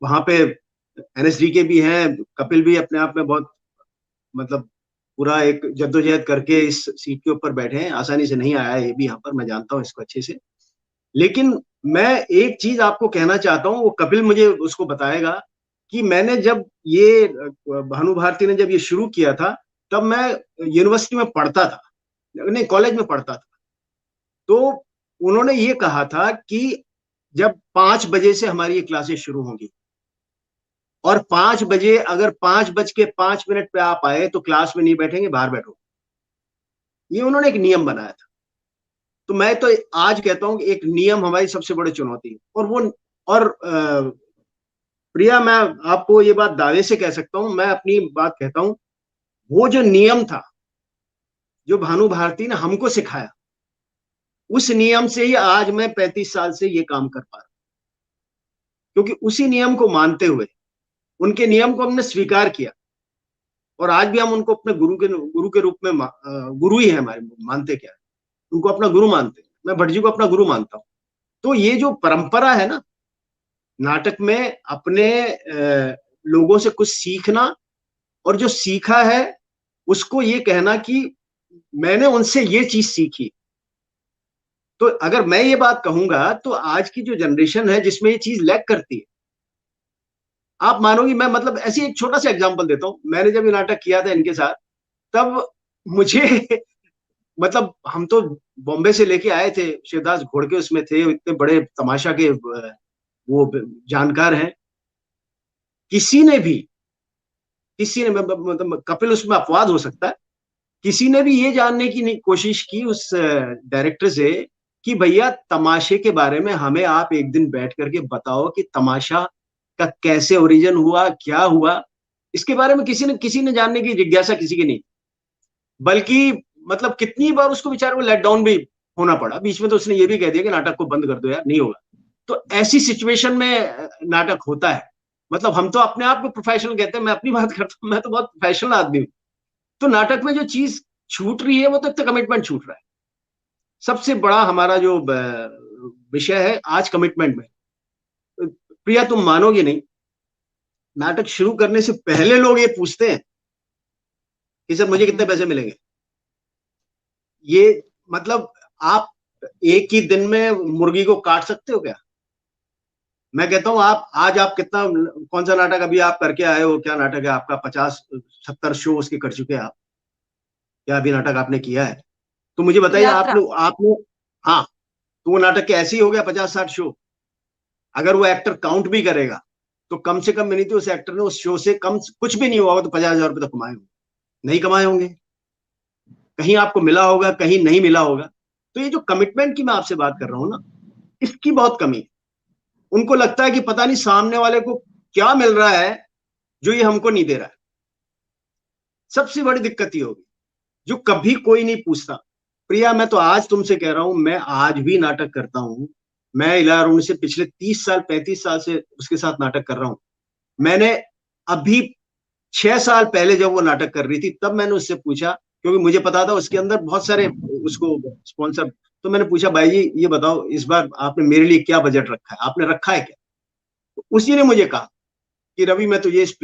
वहां पे एनएसडी के भी हैं, कपिल भी अपने आप में बहुत मतलब पूरा एक जद्दोजहद करके इस सीट के ऊपर बैठे हैं, आसानी से नहीं आया है ये भी यहाँ पर, मैं जानता हूँ इसको अच्छे से। लेकिन मैं एक चीज आपको कहना चाहता हूँ, वो कपिल मुझे उसको बताएगा कि मैंने जब ये भानु भारती ने जब ये शुरू किया था, तब मैं यूनिवर्सिटी में पढ़ता था, नहीं कॉलेज में पढ़ता था। तो उन्होंने ये कहा था कि जब 5 बजे से हमारी ये क्लासेस शुरू होंगी और 5 बजे अगर 5:05 पे आप आए तो क्लास में नहीं बैठेंगे, बाहर बैठो। ये उन्होंने एक नियम बनाया था। तो मैं तो आज कहता हूं कि एक नियम हमारी सबसे बड़ी चुनौती है। और वो और प्रिया, मैं आपको ये बात दावे से कह सकता हूं, मैं अपनी बात कहता हूं, वो जो नियम था जो भानु भारती ने हमको सिखाया, उस नियम से ही आज मैं 35 साल से ये काम कर पा रहा हूं। क्योंकि उसी नियम को मानते हुए, उनके नियम को हमने स्वीकार किया और आज भी हम उनको अपने गुरु के रूप में गुरु ही है हमारे, मानते क्या है, उनको अपना गुरु मानते हैं। मैं भट्ट जी को अपना गुरु मानता हूं। तो ये जो परंपरा है ना नाटक में, अपने लोगों से कुछ सीखना और जो सीखा है उसको ये कहना कि मैंने उनसे ये चीज सीखी। तो अगर मैं ये बात कहूंगा तो आज की जो जनरेशन है जिसमें ये चीज लैक करती है, आप मानोगी, मैं मतलब ऐसी एक छोटा सा एग्जांपल देता हूं। मैंने जब ये नाटक किया था इनके साथ, तब मुझे मतलब हम तो बॉम्बे से लेके आए थे, शिवदास घोड़के उसमें थे, इतने बड़े तमाशा के वो जानकार हैं। किसी ने मतलब कपिल उसमें अपवाद हो सकता है, किसी ने भी ये जानने की कोशिश की उस डायरेक्टर से कि भैया तमाशे के बारे में हमें आप एक दिन बैठ करके बताओ कि तमाशा का कैसे ओरिजिन हुआ, क्या हुआ। इसके बारे में किसी ने जानने की जिज्ञासा किसी की नहीं। बल्कि मतलब कितनी बार उसको बेचारे को लेट डाउन भी होना पड़ा। बीच में तो उसने ये भी कह दिया कि नाटक को बंद कर दो यार, नहीं होगा। तो ऐसी सिचुएशन में नाटक होता है। मतलब हम तो अपने आप को प्रोफेशनल कहते हैं, मैं अपनी बात करता हूँ, मैं तो बहुत प्रोफेशनल आदमी हूँ। तो नाटक में जो चीज छूट रही है वो तो एक तो कमिटमेंट छूट रहा है। सबसे बड़ा हमारा जो विषय है आज कमिटमेंट में। प्रिया तुम मानोगे नहीं, नाटक शुरू करने से पहले लोग ये पूछते हैं कि सर मुझे कितने पैसे मिलेंगे। ये मतलब आप एक ही दिन में मुर्गी को काट सकते हो क्या? मैं कहता हूं आप कितना, कौन सा नाटक अभी आप करके आए हो, क्या नाटक है आपका? 50-70 शो उसके कर चुके हैं आप, क्या अभी नाटक आपने किया है? तो मुझे बताइए आपने हाँ, तो वो नाटक के ऐसे ही हो गया 50-60 शो। अगर वो एक्टर काउंट भी करेगा तो कम से कम नहीं तो उस एक्टर ने उस शो से कम कुछ भी नहीं हुआ तो 50,000 रुपये तो कमाए होंगे, नहीं कमाए होंगे। कहीं आपको मिला होगा, कहीं नहीं मिला होगा। तो ये जो कमिटमेंट की मैं आपसे बात कर रहा हूं ना, इसकी बहुत कमी है। उनको लगता है कि पता नहीं सामने वाले को क्या मिल रहा है जो ये हमको नहीं दे रहा है। सबसे बड़ी दिक्कत ये होगी जो कभी कोई नहीं पूछता। प्रिया, मैं तो आज तुमसे कह रहा हूं, मैं आज भी नाटक करता हूं। मैं इला अरुण से पिछले 30-35 साल से उसके साथ नाटक कर रहा हूं। मैंने अभी 6 साल पहले जब वो नाटक कर रही थी तब मैंने उससे पूछा, क्योंकि मुझे पता था उसके अंदर बहुत सारे उसको स्पॉन्सर। तो मैंने पूछा, भाई जी ये बताओ इस बार आपने मेरे लिए क्या बजट रखा है, आपने रखा है क्या? तो उसी ने मुझे कहा कि रवि मैं तुझे इस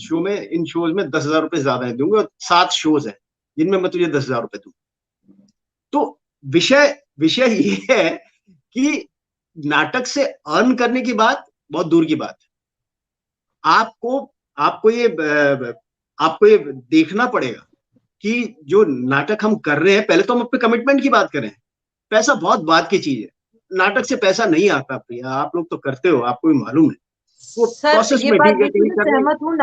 शो में, इन शोज में 10,000 रुपए ज्यादा दूंगा, 7 शोज है जिनमें मैं तुझे 10,000 रुपए दूंगा। तो विषय ये है कि नाटक से अर्न करने की बात बहुत दूर की बात है। आपको ये देखना पड़ेगा कि जो नाटक हम कर रहे हैं, पहले तो हम अपने कमिटमेंट की बात करें। पैसा बहुत बात की चीज है, नाटक से पैसा नहीं आता प्रिया, आप लोग तो करते हो, आपको भी मालूम है। सर ये बात बिल्कुल सहमत हूँ,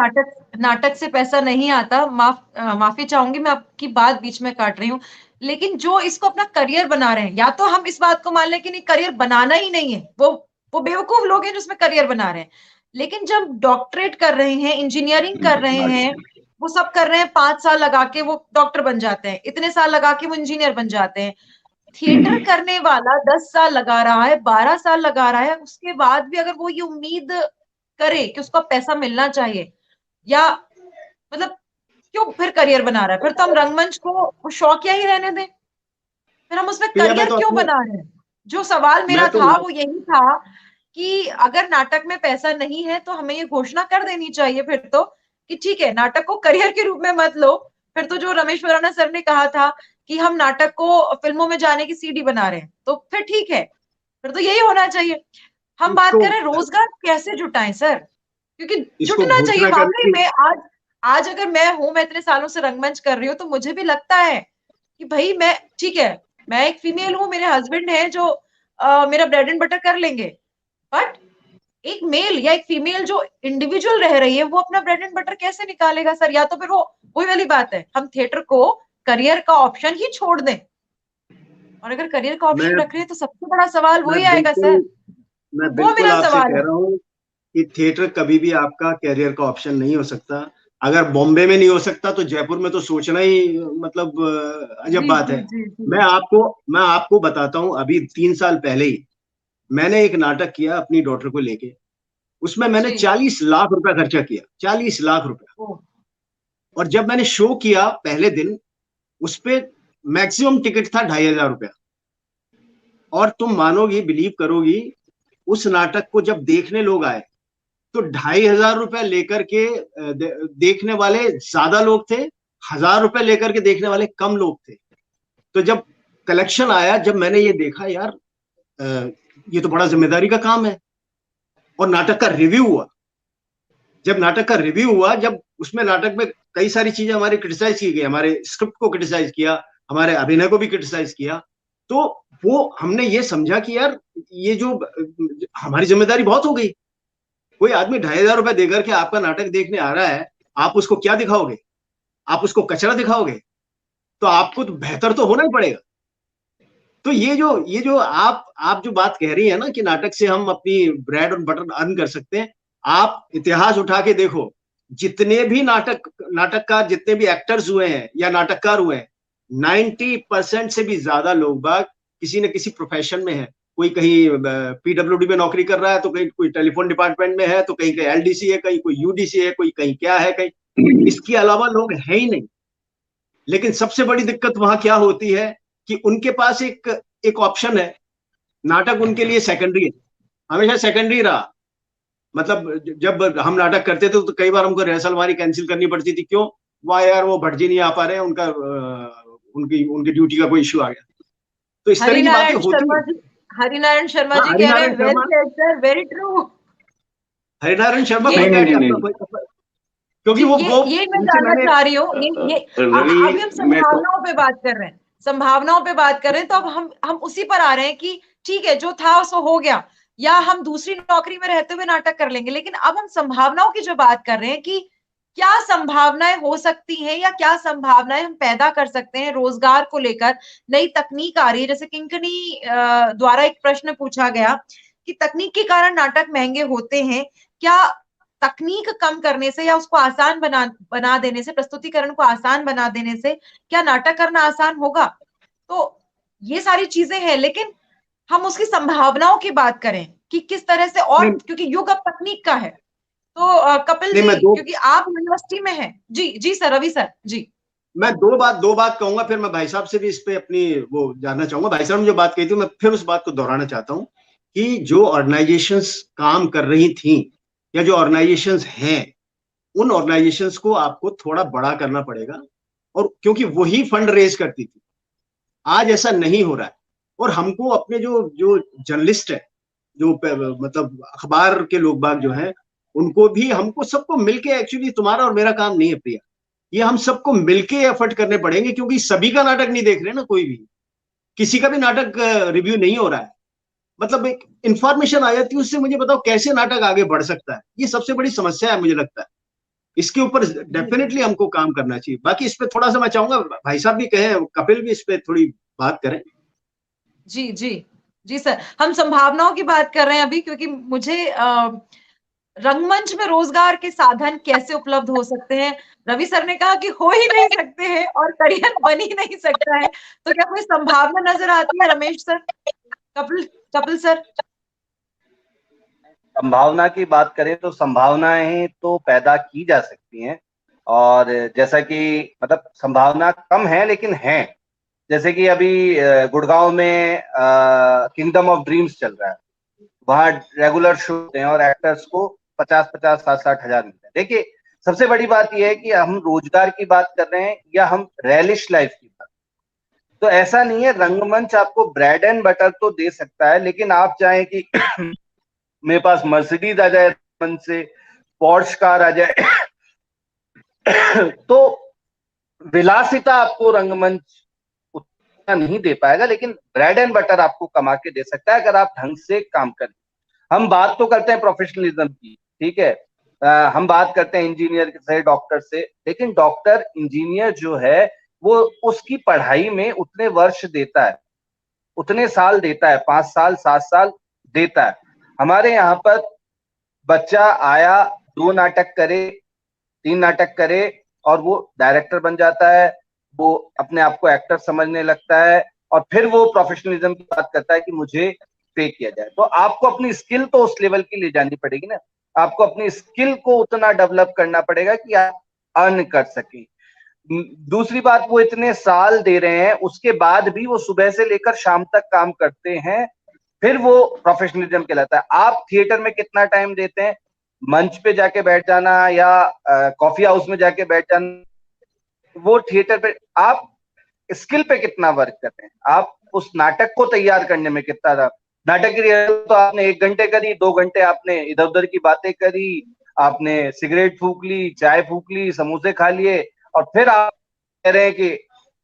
नाटक से पैसा नहीं आता। माफी चाहूंगी, मैं आपकी बात बीच में काट रही हूँ। लेकिन जो इसको अपना करियर बना रहे हैं, या तो हम इस बात को मान लें कि नहीं करियर बनाना ही नहीं है, वो बेवकूफ लोग हैं जो उसमें करियर बना रहे हैं। लेकिन जब डॉक्टरेट कर रहे हैं, इंजीनियरिंग कर रहे हैं, वो सब कर रहे हैं, 5 साल लगा के वो डॉक्टर बन जाते हैं, इतने साल लगा के वो इंजीनियर बन जाते हैं। थिएटर करने वाला 10 साल लगा रहा है, 12 साल लगा रहा है, उसके बाद भी अगर वो ये उम्मीद करे कि उसको पैसा मिलना चाहिए, या मतलब क्यों फिर करियर बना रहा है? फिर तो हम रंगमंच को शौकिया ही रहने दें, फिर हम उसमें करियर क्यों बना रहे हैं? जो सवाल मेरा था वो यही था कि अगर नाटक में पैसा नहीं है तो हमें ये घोषणा कर देनी चाहिए फिर तो, कि ठीक है नाटक को करियर के रूप में मत लो। फिर तो जो रमेश खुराना सर ने कहा था कि हम नाटक को फिल्मों में जाने की सीढ़ी बना रहे हैं, तो फिर ठीक है, फिर तो यही होना चाहिए। हम बात करें रोजगार कैसे जुटाएं सर, क्योंकि जुटना चाहिए वाकई में। आज अगर मैं हूं, मैं इतने सालों से रंगमंच कर रही हूँ, तो मुझे भी लगता है कि भाई मैं ठीक है, मैं एक फीमेल हूँ, मेरे हस्बैंड है जो मेरा ब्रेड एंड बटर कर लेंगे, बट एक मेल या एक फीमेल जो इंडिविजुअल रह रही है वो अपना ब्रेड एंड बटर कैसे निकालेगा सर? या तो फिर वो वही वाली बात है, हम थिएटर को करियर का ऑप्शन ही छोड़ दें, और अगर करियर का ऑप्शन रख रहे हैं तो सबसे बड़ा सवाल वही आएगा सर। मैं वो बिल्कुल मेरा आपसे सवाल कह है रहा हूँ कि थिएटर कभी भी आपका कैरियर का ऑप्शन नहीं हो सकता। अगर बॉम्बे में नहीं हो सकता तो जयपुर में तो सोचना ही मतलब अजब जी बात जी है। जी जी। मैं आपको बताता हूँ, अभी 3 साल पहले ही मैंने एक नाटक किया अपनी डॉटर को लेके। उसमें मैंने जी 40 लाख रुपया खर्चा किया, 40 लाख रुपया। ओ, और जब मैंने शो किया पहले दिन, उस पे मैक्सिमम टिकट था 2,500 रुपया। और तुम मानोगी, बिलीव करोगी, उस नाटक को जब देखने लोग आए तो 2,500 रुपया लेकर के देखने वाले ज्यादा लोग थे, 1,000 रुपया लेकर के देखने वाले कम लोग थे। तो जब कलेक्शन आया, जब मैंने ये देखा यार, ये तो बड़ा जिम्मेदारी का काम है। और नाटक का रिव्यू हुआ, जब नाटक का रिव्यू हुआ, जब उसमें नाटक में कई सारी चीजें हमारी क्रिटिसाइज की गई, हमारे स्क्रिप्ट को क्रिटिसाइज किया, हमारे अभिनय को भी क्रिटिसाइज किया, तो वो हमने ये समझा कि यार ये जो हमारी जिम्मेदारी बहुत हो गई। कोई आदमी 2,500 रुपया देकर के आपका नाटक देखने आ रहा है, आप उसको क्या दिखाओगे? आप उसको कचरा दिखाओगे? तो आपको तो बेहतर तो होना ही पड़ेगा। तो ये जो आप जो बात कह रही है ना कि नाटक से हम अपनी ब्रेड और बटर अर्न कर सकते हैं, आप इतिहास उठा के देखो, जितने भी नाटककार, जितने भी एक्टर्स हुए हैं या नाटककार हुए हैं, 90% से भी ज्यादा लोग बाग किसी न किसी प्रोफेशन में है। कोई कहीं पीडब्ल्यूडी में नौकरी कर रहा है, तो कहीं कोई टेलीफोन डिपार्टमेंट में है, तो कहीं कहीं एलडीसी है, कहीं कोई यूडीसी है, कोई कहीं क्या है, कहीं इसके अलावा लोग है ही नहीं। लेकिन सबसे बड़ी दिक्कत वहां क्या होती है कि उनके पास एक एक ऑप्शन है, नाटक उनके लिए सेकेंडरी है, हमेशा सेकेंडरी रहा। मतलब जब हम नाटक करते थे तो कई बार हमको रिहर्सल हमारी कैंसिल करनी पड़ती थी। क्यों? वाह यार, वो भटजी नहीं आ पा रहे हैं, उनका उनकी उनकी ड्यूटी का कोई इश्यू आ गया। तो इस तरह की बातें हरिनारायण होती शर्मा हैं। जी, हरिनारायण शर्मा हाँ, जी कह रहे हरिनारायण हैं well Sharma, said sir, very true. Harinarayan Sharma ये को नहीं नहीं क्या, नहीं क्योंकि जी, वो ये मैं उनसे जानना मैंने चाह रही हूँ। ये अभी हम रवि, मैं तो संभावनाओं पे बात कर रहे हैं, संभावनाओं पे बात कर रहे हैं, तो अब हम उसी पर आ रहे हैं कि ठीक है, जो था सो हो गया, या हम दूसरी नौकरी में रहते हुए नाटक कर लेंगे। लेकिन अब हम संभावनाओं की जो बात कर रहे हैं कि क्या संभावनाएं हो सकती हैं, या क्या संभावनाएं हम पैदा कर सकते हैं रोजगार को लेकर। नई तकनीक आ रही है, जैसे किंकनी द्वारा एक प्रश्न पूछा गया कि तकनीक के कारण नाटक महंगे होते हैं क्या? तकनीक कम करने से या उसको आसान बना देने से, प्रस्तुतिकरण को आसान बना देने से क्या नाटक करना आसान होगा? तो ये सारी चीजें हैं, लेकिन हम उसकी संभावनाओं की बात करें कि किस तरह से, और नहीं, क्योंकि युग अब तकनीक का है। तो कपिल नहीं, जी, क्योंकि आप यूनिवर्सिटी में हैं, जी जी सर, रवि सर जी। मैं दो बात कहूंगा, फिर मैं भाई साहब से भी इस पे अपनी वो जानना चाहूंगा। भाई साहब ने जो बात कही थी, मैं फिर उस बात को दोहराना चाहता हूँ कि जो ऑर्गेनाइजेशंस काम कर रही थी या जो ऑर्गेनाइजेशंस हैं, उन ऑर्गेनाइजेशंस को आपको थोड़ा बड़ा करना पड़ेगा। और क्योंकि वही फंड रेज करती थी, आज ऐसा नहीं हो रहा है। और हमको अपने जो जो जर्नलिस्ट है, जो मतलब अखबार के लोग बाग जो हैं, उनको भी, हमको सबको मिलके, एक्चुअली तुम्हारा और मेरा काम नहीं है प्रिया, ये हम सबको मिलके एफर्ट करने पड़ेंगे, क्योंकि सभी का नाटक नहीं देख रहे ना, कोई भी किसी का भी नाटक रिव्यू नहीं हो रहा है। मतलब एक इंफॉर्मेशन आ जाती है, उससे मुझे बताओ कैसे नाटक आगे बढ़ सकता है। ये सबसे बड़ी समस्या है मुझे लगता है। इसके ऊपर डेफिनेटली हमको काम करना चाहिए। बाकी इस पे थोड़ा सा मैं चाहूंगा भाई साहब भी कहें, कपिल भी इस पे थोड़ी बात करें। जी जी जी सर, हम संभावनाओं की बात कर रहे हैं अभी, क्योंकि मुझे रंगमंच में रोजगार के साधन कैसे उपलब्ध हो सकते हैं। रवि सर ने कहा कि हो ही नहीं सकते हैं और करियर बन ही नहीं सकता है, तो क्या कोई संभावना नजर आती है रमेश सर, कपिल कपिल सर? संभावना की बात करें तो संभावनाएं तो पैदा की जा सकती हैं, और जैसा कि मतलब संभावना कम है लेकिन है। जैसे कि अभी गुड़गांव में किंगडम ऑफ ड्रीम्स चल रहा है, वहाँ रेगुलर शो होते हैं और एक्टर्स को 50-50, 60-60 हजार मिलते हैं। देखिए, सबसे बड़ी बात यह है कि हम रोजगार की बात कर रहे हैं या हम रेलिश लाइफ की बात। तो ऐसा नहीं है, रंगमंच आपको ब्रेड एंड बटर तो दे सकता है, लेकिन आप चाहें कि मेरे पास मर्सिडीज आ जाए रंगमंच से, पोर्श कार आ जाए तो विलासिता आपको रंगमंच उतना नहीं दे पाएगा, लेकिन ब्रेड एंड बटर आपको कमा के दे सकता है अगर आप ढंग से काम करें। हम बात तो करते हैं प्रोफेशनलिज्म की, ठीक है, हम बात करते हैं इंजीनियर से, डॉक्टर से, लेकिन डॉक्टर इंजीनियर जो है वो उसकी पढ़ाई में उतने वर्ष देता है, उतने साल देता है, 5 साल 7 साल देता है। हमारे यहाँ पर बच्चा आया, 2 नाटक करे, 3 नाटक करे और वो डायरेक्टर बन जाता है, वो अपने आप को एक्टर समझने लगता है और फिर वो प्रोफेशनलिज्म की बात करता है कि मुझे पे किया जाए। तो आपको अपनी स्किल तो उस लेवल की ले जानी पड़ेगी ना, आपको अपनी स्किल को उतना डेवलप करना पड़ेगा कि आप अर्न कर सकें। दूसरी बात, वो इतने साल दे रहे हैं, उसके बाद भी वो सुबह से लेकर शाम तक काम करते हैं, फिर वो प्रोफेशनलिज्म कहलाता है। आप थिएटर में कितना टाइम देते हैं? मंच पे जाके बैठ जाना या कॉफी हाउस में जाके बैठ जाना, वो थिएटर पे आप स्किल पे कितना वर्क करते हैं, आप उस नाटक को तैयार करने में कितना था। नाटक की रिहर्सल तो आपने 1 घंटे करी, 2 घंटे आपने इधर उधर की बातें करी, आपने सिगरेट फूक ली, चाय फूक ली, समोसे खा लिए और फिर आप कह रहे हैं कि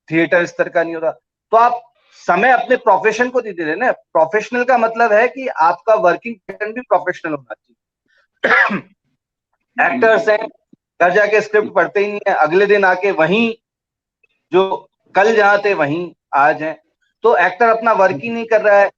थिएटर इस तरह का नहीं होता। तो आप समय अपने प्रोफेशन को दे रहे ना। प्रोफेशनल का मतलब है कि आपका वर्किंग पैटर्न भी प्रोफेशनल होना चाहिए। एक्टर्स हैं, घर जाके स्क्रिप्ट पढ़ते ही नहीं है, अगले दिन आके वहीं जो कल जहां थे वहीं आज हैं। तो एक्टर अपना वर्क ही नहीं कर रहा है।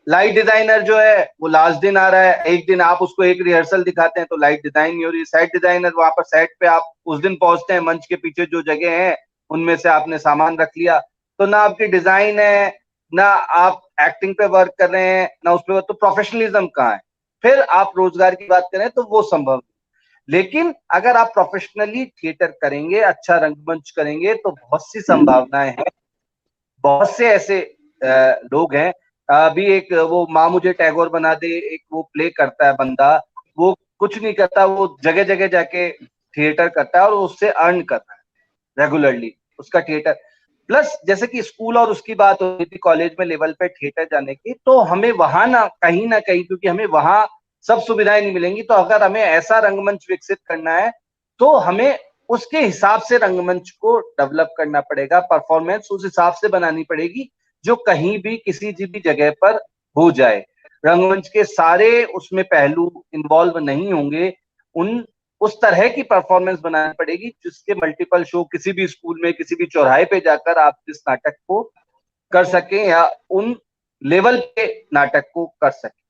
लाइट डिजाइनर जो है वो लास्ट दिन आ रहा है, एक दिन आप उसको एक रिहर्सल दिखाते हैं तो लाइट डिजाइन नहीं हो रही। सेट डिजाइनर, वहां पर सेट पे आप उस दिन पहुंचते हैं, मंच के पीछे जो जगह है उनमें से आपने सामान रख लिया, तो ना आपकी डिजाइन है, ना आप एक्टिंग पे वर्क कर रहे हैं, ना उस पर, तो प्रोफेशनलिज्म कहाँ है? फिर आप रोजगार की बात करें तो वो संभव। लेकिन अगर आप प्रोफेशनली थिएटर करेंगे, अच्छा रंगमंच करेंगे, तो बहुत सी संभावनाएं हैं। बहुत से ऐसे लोग हैं, अभी एक वो माँ मुझे टैगोर बना दे, एक वो प्ले करता है बंदा, वो कुछ नहीं करता, वो जगह जगह जाके थिएटर करता है और उससे अर्न करता है रेगुलरली उसका थिएटर। प्लस जैसे कि स्कूल और उसकी बात होती थी कॉलेज में लेवल पे थिएटर जाने की, तो हमें वहां ना कहीं, क्योंकि हमें वहां सब सुविधाएं नहीं मिलेंगी, तो अगर हमें ऐसा रंगमंच विकसित करना है तो हमें उसके हिसाब से रंगमंच को डेवलप करना पड़ेगा, परफॉर्मेंस उस हिसाब से बनानी पड़ेगी जो कहीं भी किसी भी जगह पर हो जाए। रंगमंच के सारे उसमें पहलू इन्वॉल्व नहीं होंगे, उस तरह की परफॉर्मेंस बनानी पड़ेगी जिसके मल्टीपल शो किसी भी स्कूल में, किसी भी चौराहे पे जाकर आप इस नाटक को कर सकें या उन लेवल पे नाटक को कर सकें।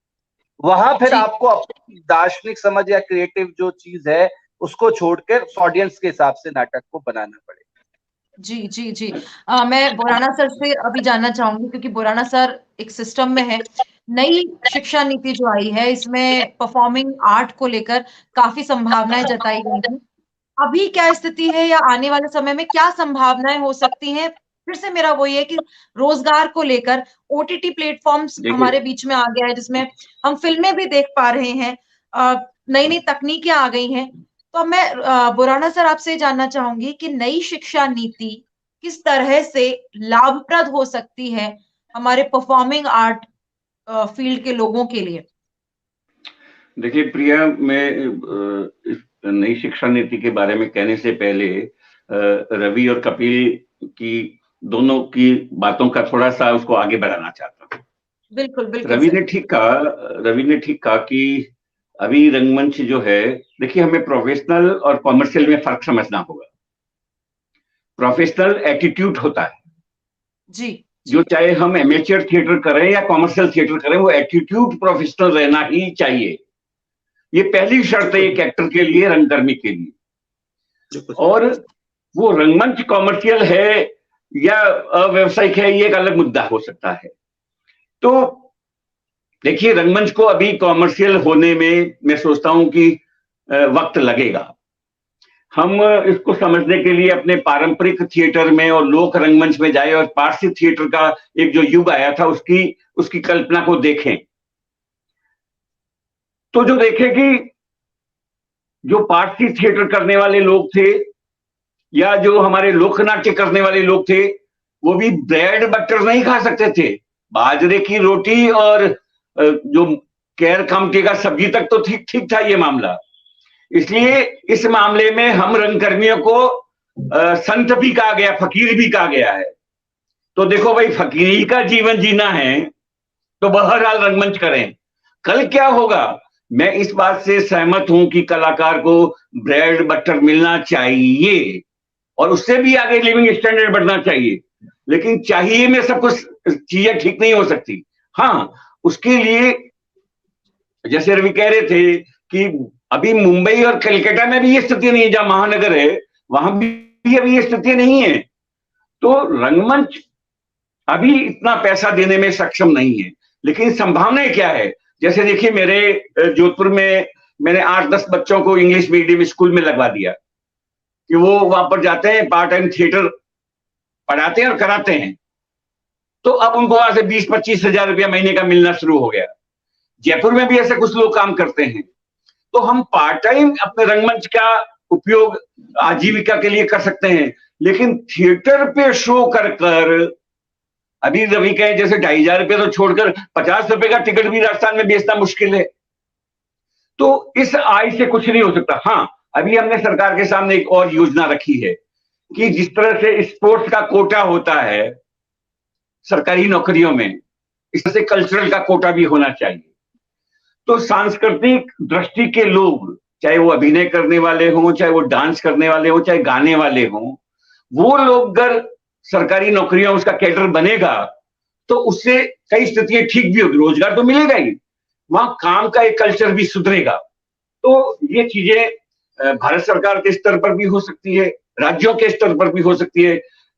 वहां फिर आपको अपनी दार्शनिक समझ या क्रिएटिव जो चीज है उसको छोड़कर ऑडियंस के हिसाब से नाटक को बनाना पड़ेगा। जी जी जी। मैं बोराना सर से अभी जानना चाहूंगी, क्योंकि बोराना सर एक सिस्टम में है। नई शिक्षा नीति जो आई है, इसमें परफॉर्मिंग आर्ट को लेकर काफी संभावनाएं जताई गई हैं। अभी क्या स्थिति है या आने वाले समय में क्या संभावनाएं हो सकती हैं? फिर से मेरा वही है कि रोजगार को लेकर ओटीटी प्लेटफॉर्म्स हमारे बीच में आ गया है, जिसमें हम फिल्में भी देख पा रहे हैं, नई नई तकनीकें आ गई हैं। तो मैं बोराना सर आपसे जानना चाहूंगी कि नई शिक्षा नीति किस तरह से लाभप्रद हो सकती है हमारे परफॉर्मिंग आर्ट फील्ड के लोगों के लिए। देखिए प्रिया, मैं इस नई शिक्षा नीति के बारे में कहने से पहले रवि और कपिल की दोनों की बातों का थोड़ा सा उसको आगे बढ़ाना चाहता हूँ। बिल्कुल बिल्कुल। रवि ने ठीक कहा कि अभी रंगमंच जो है, देखिए हमें प्रोफेशनल और कॉमर्शियल में फर्क समझना होगा। प्रोफेशनल एटीट्यूड होता है जी, जो चाहे हम एमेच्योर थिएटर करें या कॉमर्शियल थिएटर करें, वो एटीट्यूड प्रोफेशनल रहना ही चाहिए। ये पहली शर्त है एक एक्टर के लिए, रंगकर्मी के लिए। और वो रंगमंच कॉमर्शियल है या अव्यवसायिक है, ये एक अलग मुद्दा हो सकता है। तो देखिए रंगमंच को अभी कॉमर्शियल होने में मैं सोचता हूं कि वक्त लगेगा। हम इसको समझने के लिए अपने पारंपरिक थिएटर में और लोक रंगमंच में जाए और पारसी थिएटर का एक जो युग आया था उसकी कल्पना को देखें, तो जो देखें कि जो पारसी थिएटर करने वाले लोग थे या जो हमारे लोकनाट्य करने वाले लोग थे, वो भी ब्रेड बटर नहीं खा सकते थे, बाजरे की रोटी और जो केर कामटी का सब्जी तक तो ठीक ठीक था ये मामला। इसलिए इस मामले में हम रंगकर्मियों को संत भी कहा गया, फकीर भी कहा गया है। तो देखो भाई, फकीरी का जीवन जीना है तो बहरहाल रंगमंच करें। कल क्या होगा, मैं इस बात से सहमत हूं कि कलाकार को ब्रेड बटर मिलना चाहिए और उससे भी आगे लिविंग स्टैंडर्ड बढ़ना चाहिए, लेकिन चाहिए में सब कुछ चीजें ठीक नहीं हो सकती। हाँ, उसके लिए जैसे रवि कह रहे थे कि अभी मुंबई और कलकत्ता में भी ये स्थिति नहीं है, जहां महानगर है वहां भी अभी ये स्थिति नहीं है। तो रंगमंच अभी इतना पैसा देने में सक्षम नहीं है, लेकिन संभावनाएं क्या है। जैसे देखिए, मेरे जोधपुर में मैंने 8-10 बच्चों को इंग्लिश मीडियम स्कूल में लगवा दिया कि वो वहां पर जाते हैं, पार्ट टाइम थिएटर पढ़ाते हैं और कराते हैं। तो अब उनको वहां से 20-25 हजार रुपया महीने का मिलना शुरू हो गया। जयपुर में भी ऐसे कुछ लोग काम करते हैं। तो हम पार्ट टाइम अपने रंगमंच का उपयोग आजीविका के लिए कर सकते हैं, लेकिन थिएटर पे शो कर कर अभी रवि कहे जैसे 2,500 रुपये तो छोड़कर 50 रुपए का टिकट भी राजस्थान में बेचना मुश्किल है। तो इस आय से कुछ नहीं हो सकता। हाँ, अभी हमने सरकार के सामने एक और योजना रखी है कि जिस तरह से स्पोर्ट्स का कोटा होता है सरकारी नौकरियों में, इस तरह से कल्चरल का कोटा भी होना चाहिए। तो सांस्कृतिक दृष्टि के लोग, चाहे वो अभिनय करने वाले हों, चाहे वो डांस करने वाले हों, चाहे गाने वाले हों, वो लोग अगर सरकारी नौकरियों उसका कैडर बनेगा तो उससे कई स्थितियां ठीक भी होगी, रोजगार तो मिलेगा ही, वहां काम का एक कल्चर भी सुधरेगा। तो ये चीजें भारत सरकार के स्तर पर भी हो सकती है, राज्यों के स्तर पर भी हो सकती है।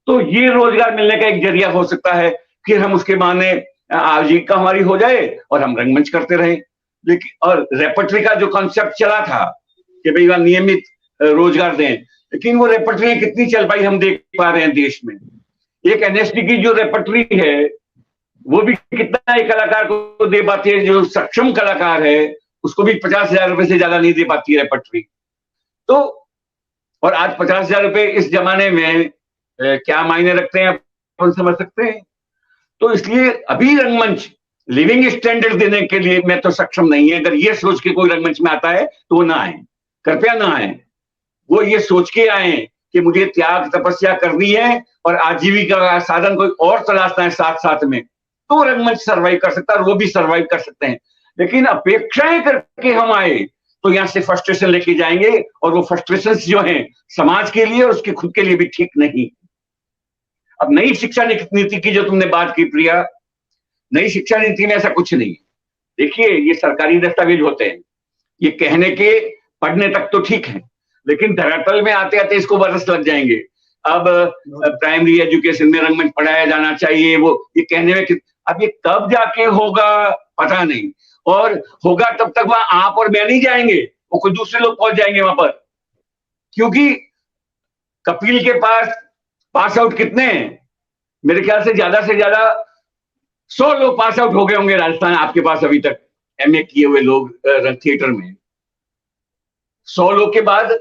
तो ये रोजगार मिलने का एक जरिया हो सकता है कि हम उसके बहाने आजीविका हमारी हो जाए और हम रंगमंच करते रहें। लेकिन और रेपर्टरी का जो कॉन्सेप्ट चला था कि भाई वहां नियमित रोजगार दें, लेकिन वो रेपर्टरी कितनी चल पाई हम देख पा रहे हैं देश में। एक एनएसडी की जो रेपर्टरी है वो भी कितना एक कलाकार को दे पाती है, जो सक्षम कलाकार है उसको भी 50,000 रुपए से ज्यादा नहीं दे पाती है रेपर्टरी। तो और आज 50,000 रुपए इस जमाने में क्या मायने रखते हैं अपन समझ सकते हैं। तो इसलिए अभी रंगमंच लिविंग स्टैंडर्ड देने के लिए मैं तो सक्षम नहीं है। अगर ये सोच के कोई रंगमंच में आता है तो वो ना आए, कृपया ना आए। वो ये सोच के आए कि मुझे त्याग तपस्या करनी है और आजीविका का साधन कोई और तलाशना है साथ साथ में, तो रंगमंच सर्वाइव कर सकता है और वो भी सर्वाइव कर सकते हैं। लेकिन अपेक्षाएं करके हम आए तो यहां से फ्रस्ट्रेशन लेके जाएंगे और वो फ्रस्ट्रेशन जो है समाज के लिए और उसके खुद के लिए भी ठीक नहीं। अब नई शिक्षा नीति की जो तुमने बात की प्रिया, नई शिक्षा नीति में ऐसा कुछ नहीं। देखिए, ये सरकारी दस्तावेज होते हैं, ये कहने के पढ़ने तक तो ठीक है, लेकिन धरातल में आते आते इसको बरस लग जाएंगे। अब प्राइमरी एजुकेशन में रंगमंच पढ़ाया जाना चाहिए, वो ये कहने में अब ये कब जाके होगा पता नहीं, और होगा तब तक वहां आप और मैं नहीं जाएंगे, वो कोई दूसरे लोग पहुंच जाएंगे वहां पर। क्योंकि कपिल के पास आउट कितने हैं? मेरे ख्याल से ज्यादा 100 लोग पास आउट हो गए होंगे राजस्थान आपके पास अभी तक एमए किए हुए लोग थिएटर में। 100 लोग के बाद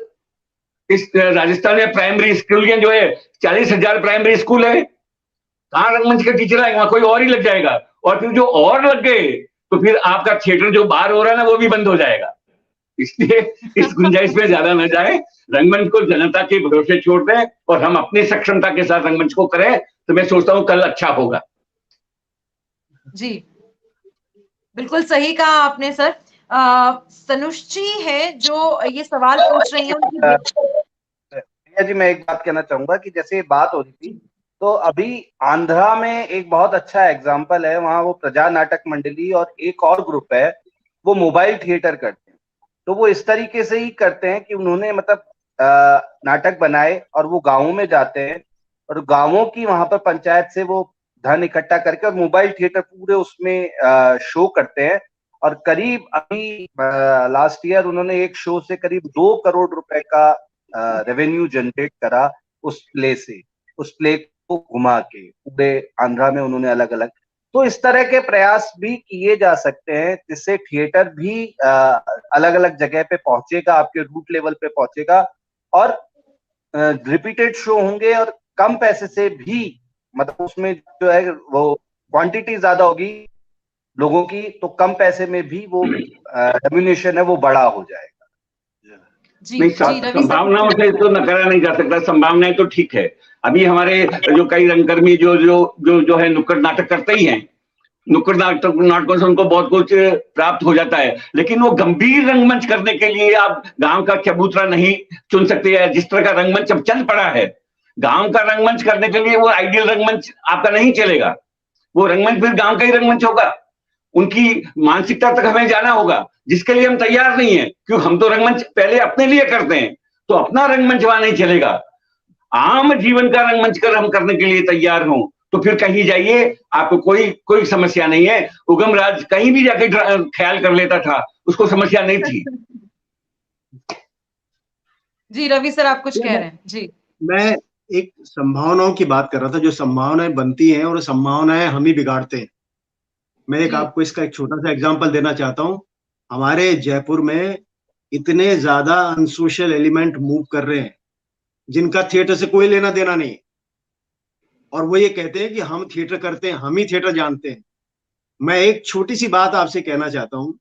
इस राजस्थान में प्राइमरी स्कूल जो है 40,000 प्राइमरी स्कूल है, कहां रंगमंच के टीचर आएंगे? वहां कोई और ही लग जाएगा, और फिर जो और लग गए तो फिर आपका थिएटर जो बाहर हो रहा है ना वो भी बंद हो जाएगा। इसलिए इस गुंजाइश में ज्यादा न जाए, रंगमंच को जनता के भरोसे छोड़ दें और हम अपनी सक्षमता के साथ रंगमंच को करें, तो मैं सोचता हूं कल अच्छा होगा। जी, बिल्कुल सही कहा आपने सर। सनुष जी है जो ये सवाल पूछ रही हैं। जी मैं एक बात कहना चाहूंगा कि जैसे बात हो रही थी, तो अभी आंध्रा में एक बहुत अच्छा एग्जाम्पल है। वहां वो प्रजा नाटक मंडली और एक और ग्रुप है, वो मोबाइल थिएटर करते हैं। तो वो इस तरीके से ही करते हैं कि उन्होंने मतलब नाटक बनाए और वो गाँवों में जाते हैं और गाँवों की वहां पर पंचायत से वो धन इकट्ठा करके और मोबाइल थिएटर पूरे उसमें शो करते हैं। और करीब अभी लास्ट ईयर उन्होंने एक शो से करीब 2 करोड़ रुपए का रेवेन्यू जनरेट करा उस प्ले से, उस प्ले को घुमा के पूरे आंध्रा में उन्होंने अलग अलग। तो इस तरह के प्रयास भी किए जा सकते हैं जिससे थिएटर भी अलग अलग जगह पे पहुंचेगा, आपके रूट लेवल पे पहुंचेगा और रिपीटेड शो होंगे और कम पैसे से भी मतलब उसमें जो है वो क्वांटिटी ज्यादा होगी लोगों की, तो कम पैसे में भी वो रेम्यूनरेशन है वो बड़ा हो जाएगा। जी नहीं, जी, रवि सर संभावनाओं से तो नकारा नहीं जा सकता, संभावनाएं तो ठीक है। अभी हमारे जो कई रंगकर्मी जो है नुक्कड़ नाटक करते ही हैं, नुक्कड़ नाटकों से उनको बहुत कुछ प्राप्त हो जाता है, लेकिन वो गंभीर रंगमंच करने के लिए आप गांव का चबूतरा नहीं चुन सकते हैं। जिस तरह का रंगमंच अब चल पड़ा है, गांव का रंगमंच करने के लिए वो आइडियल रंगमंच आपका नहीं चलेगा। वो रंगमंच फिर गांव का ही रंगमंच होगा। उनकी मानसिकता तक हमें जाना होगा, जिसके लिए हम तैयार नहीं है, क्योंकि हम तो रंगमंच पहले अपने लिए करते हैं, तो अपना रंगमंच वहां नहीं चलेगा। आम जीवन का रंगमंच कर हम करने के लिए तैयार हों तो फिर कहीं जाइए, आपको कोई समस्या नहीं है। उगम राज कहीं भी जाके ख्याल कर लेता था, उसको समस्या नहीं थी। जी रवि सर, आप कुछ कह रहे हैं जी। मैं एक संभावनाओं की बात कर रहा था, जो संभावनाएं बनती हैं और संभावनाएं हम ही बिगाड़ते हैं। मैं एक आपको इसका एक छोटा सा एग्जांपल देना चाहता हूं। हमारे जयपुर में इतने ज्यादा अनसोशल एलिमेंट मूव कर रहे हैं जिनका थिएटर से कोई लेना देना नहीं, और वो ये कहते हैं कि हम थिएटर करते हैं, हम ही थिएटर जानते हैं। मैं एक छोटी सी बात आपसे कहना चाहता हूं,